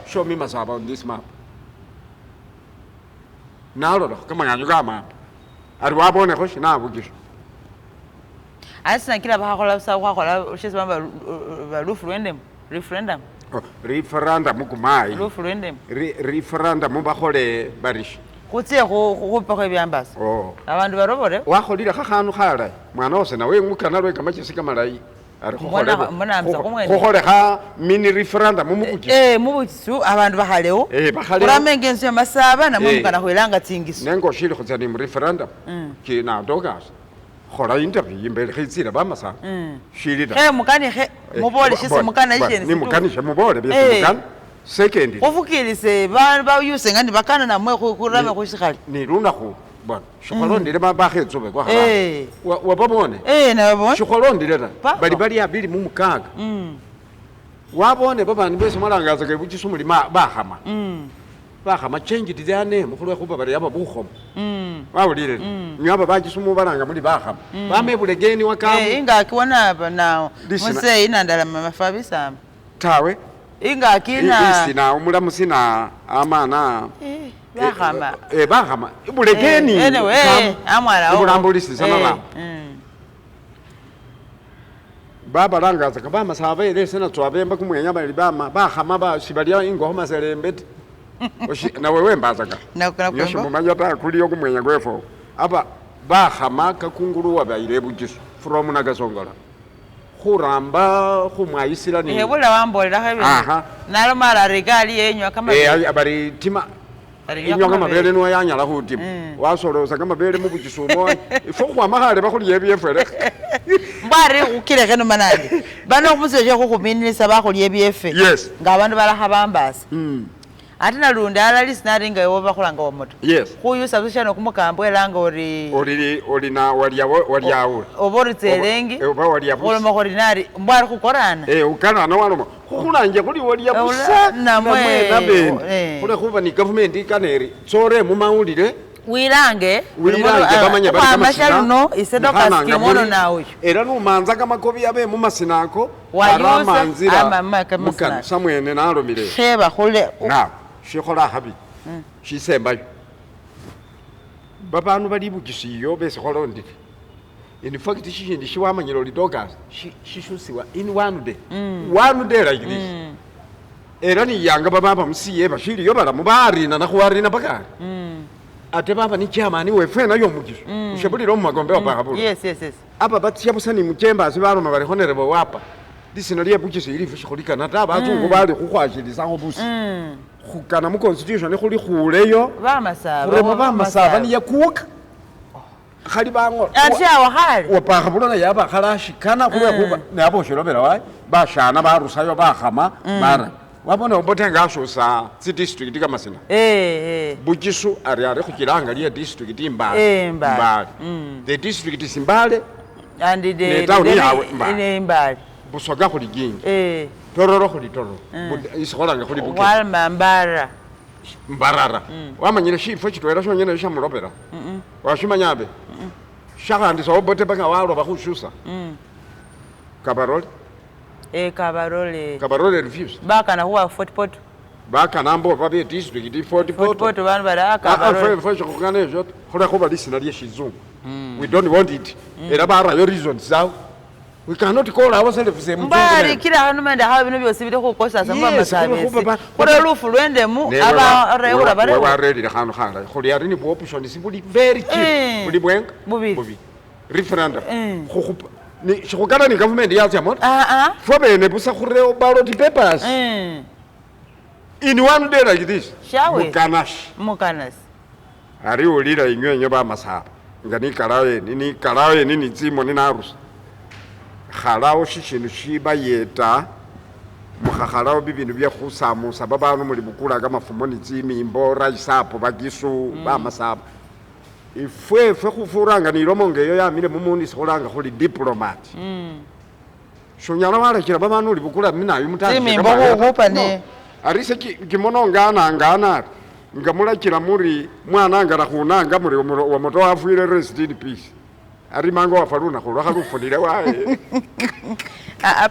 show me masaba on this map nalo kama nganyuka map ari wabone khoshi na bukisho asina kila bakola sa kwakola ushise bamba referendum referendum kumai referendum bakhole barish kutse go pekwe byambaso abantu barobore wakholira khakhanu khala mwana ose nawe ngukana lwe kama chisika malai ari khokhole kha mini referendum mumukuchi mubuchisu abantu bakhalewo kuramenga ensi yamasaba namwe mukana khwelanga tsingiso nengo shili khutsani mu referendum ki na dogas khola interview imbele khitsira bamasa shili da mukani mubole shise mukana isheni ni mukani mubole bese mukani second ufukilise ba use ngani bakana namwe kurame khushikali ni luna khu bona shikholondile bakhetsobe kwa khaba wababone na babone shikholondile ta bali abili mu mukaga wabone babani bese malangaza ke buchisumuli bahama bahama change their name khulwe khuba bali aba bukhoma wawulile nyaba bajisumu balanga muri bahama bamebulegeni wakamu ingaki wana aba nawo muse inandala mafabisa tawe ingakina isina umulamusi na amana bahama bahama ibulegeni anyway amwala ibulambulisi samala baba langaza kabama sabele sena twabemba kumwenya bali bama bahama ba sibalia ingo homa selembeti na wewe mbazaka yosho mumanya ta kuliyo kumwenya gwefo apa bahama kakunguru wabaile bujisu from nagasongola khuramba khumwayisila ni hebula wambolera khebe nalo mara regali yenywa kama abari tima inywa kama bele no yanyala khutima wasolosa kama bele mu bujisumo ifo khwamakhale bakhuliye byefere mbari ukile keno manani bano kumuseje khuminisa bakhuliye byefe ngabantu balakha bambasa ati nalunda ala listenari nga yoba khulanga wa moto khuyusa bushano kumukambo elanga ori na waliawo obori tselengi oba waliawo khuloma khorinari mbwari khukorana ukanana waloma khulanje khuli waliawo sa namwe nabendi khule khuba ni government ikaneri tsore mu maulire wirange bamanya bali kama mashaluno isedoka skimono nawe era numanza kama kobi abe mu masinako wayusa mukana samwene nalomire sheba khule na shikhola habi shisembayo babanu bali bukisiyo bese kholondike in fact shishindi shiwamanyiro lidogas shishusiwa in one day like this era ni yanga bababa musiye bashiri yo bala mubarina na khwarina bakari ate baba ni chairman wefe nayo mugisho ushabuliro mu magombe wa bakabulu yes apa batsiya busani mukemba asibaroma bali honorable wapa lisino liye bukiso ilifu shikholika nata bazungu bali khukhwashilisa ngo busi khukana mu constitution khuli khuleyo bamasaba ni yakuka khali bango atshawa khali wapakhabulona yaba khalashikana khulwe khuba nabo shilobera wa bashana barusayo bakhama mara wabona obotenga ashosa tsi district kamasina bujisu ari khukilanga liya district imbali the district simbale and the town yawe imbali busoga khuli gingi tororo khuli tororo isikholanga khuli buki walma mbarara wamanyire shifo chitwera shonyene shamulopera washimanyabe shakhandisa obote banga walo bakhushusa kabarole kabarole refuse bakana huwa Fort bakana mbo babe district Fort banu bara kabarole fo khukane jot khola khoba lisina liye shizungu we don't want it era bara yo reasons sao we cannot call ourselves a mbari kila hanu manda hawo bino byose bide khukosa samba masabesi khore lufu lwendemu aba reura bare wa ready khanu khala kholi ari ni option simply very cheap buli bwenga bubi referendum khukhupa ni shikukana ni government yacha moto fo bene busa khureo ballot papers in one day like this mukanash ari ulira inywenyo ba masaba ngani kalawe ni tsimo ni narusa khalao shishinu shiba yeta mukhakhalao bibindu bya khusamusa babanu muli bukula kama fumo ni tsimi imbora isapo bagisu ba masaba ifwe khufuranga ni lomongeyo yamile mumundi sikhulanga khuli diplomat shonyala wala kila babanu li bukula mina yumutani tsimi imbo khupane arise kimono ngana nga mulakira muri mwana ngara kunanga muri wa moto afwire rest in peace ari mango wafaluna kulwa kalufunire wae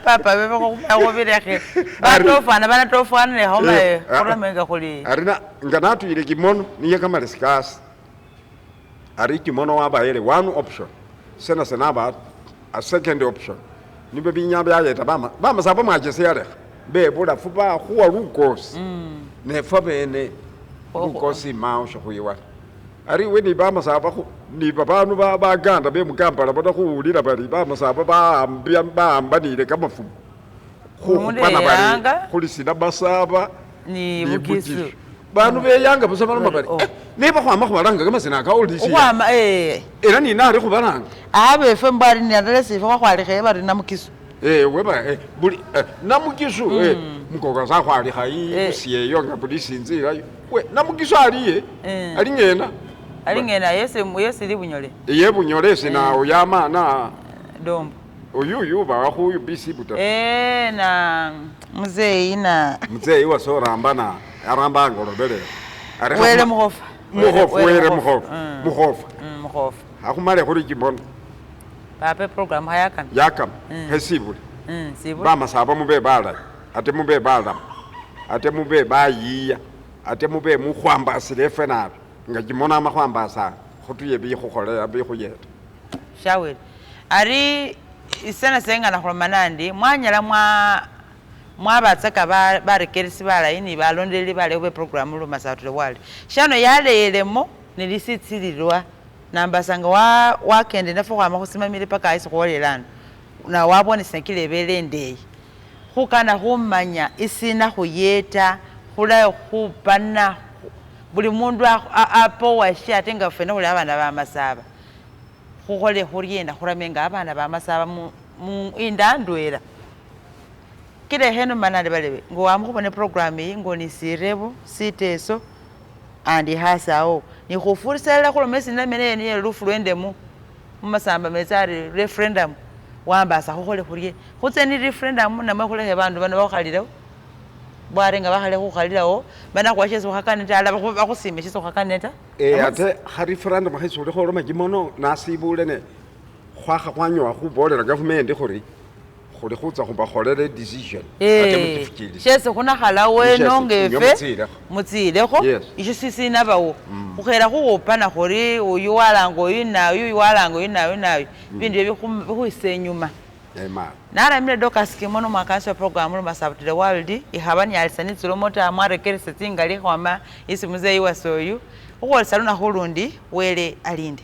papa bebe ko bireke batofana bana tofana ne homa kuramenga kuli arina nganatu ile kimono niye kama discuss ari kimono wabaele one option sena ba a second option nibe binyambe ayeta bama sabo mwajese yale be boda fuba kuwa rukos ne fabene rukos mao shokuyiwa ari weni bama saba ni babanu baganda be mugamba labada kuulira bali bama saba ba ambanire kama fu kupana bali kulisina basaba ni bugisu banu be yanga busaba no bali neba kwama kubalanga kama sina ka ulisi kwama era ni nare kubalanga abe fe mbari ni adresse fa kwali ke bari namukisu weba buli namukisu mukoka za kwali hayi siye yo ngabuli sinzira we namukisu aliye alingena alingena yese libunyole bunyole sina oyama na dombo uyu ba huyu bisi buta na mzee wa so rambana aramba ngorobele wele muhofa muhofa akumale kuri kibono pape program yakam hesibuli sibuli ba masaba mube bala ate mube bayiya ate mube mukhwamba silefena nga kimona makhwamba sa khutuye bi khukholela bi khuyeta shawel ari isana senga na kholomanandi mwanyala mwabatsaka barekerisi bala ini balondeli bale we program Luma South to the World shano yalelemo nilisitsilirwa nambasanga wakende nafo kwa makusimamile paka isi khwolelana na wabone senkile belende khukana khumanya isina khuyeta khulayo khupana buli mundu apo washa tenga fena khuli abana ba masaba khukhole khurienda khuramenga abana ba masaba mu indandwera kile heno manade balebe ngo wamukhubone program iyi ngo ni sirebo siteso andi hasao ni khufurisela khulomesi namene ni lufu lwendemu mumasamba mezari referendum wambasa khukhole khuriye khutseni referendum namwe khulekhe bandu bana bakhalirawo bwarenga bakhale khukhalirawo bana kwasheso khakaneta ala bakhusimeshiso khakaneta ate referendum khisule kholoma kimono nasibule ne khwakha khwanywa khubolera government khuri khuli khutsa khubakholele decision ate mutifukili shese khuna khala weno ngefe mutsilekho isho sisi nabawo khukhera khupana khuri uyu walanga uyu nayo bindu bikhuisenyuma naramile Dorcas Kimono mwakansi wa programu Luma South to the World ihabani alisanitsilo mota mwarekerese tingali khwama isi muzeyi wa soyu ukhole saluna khulundi wele alinde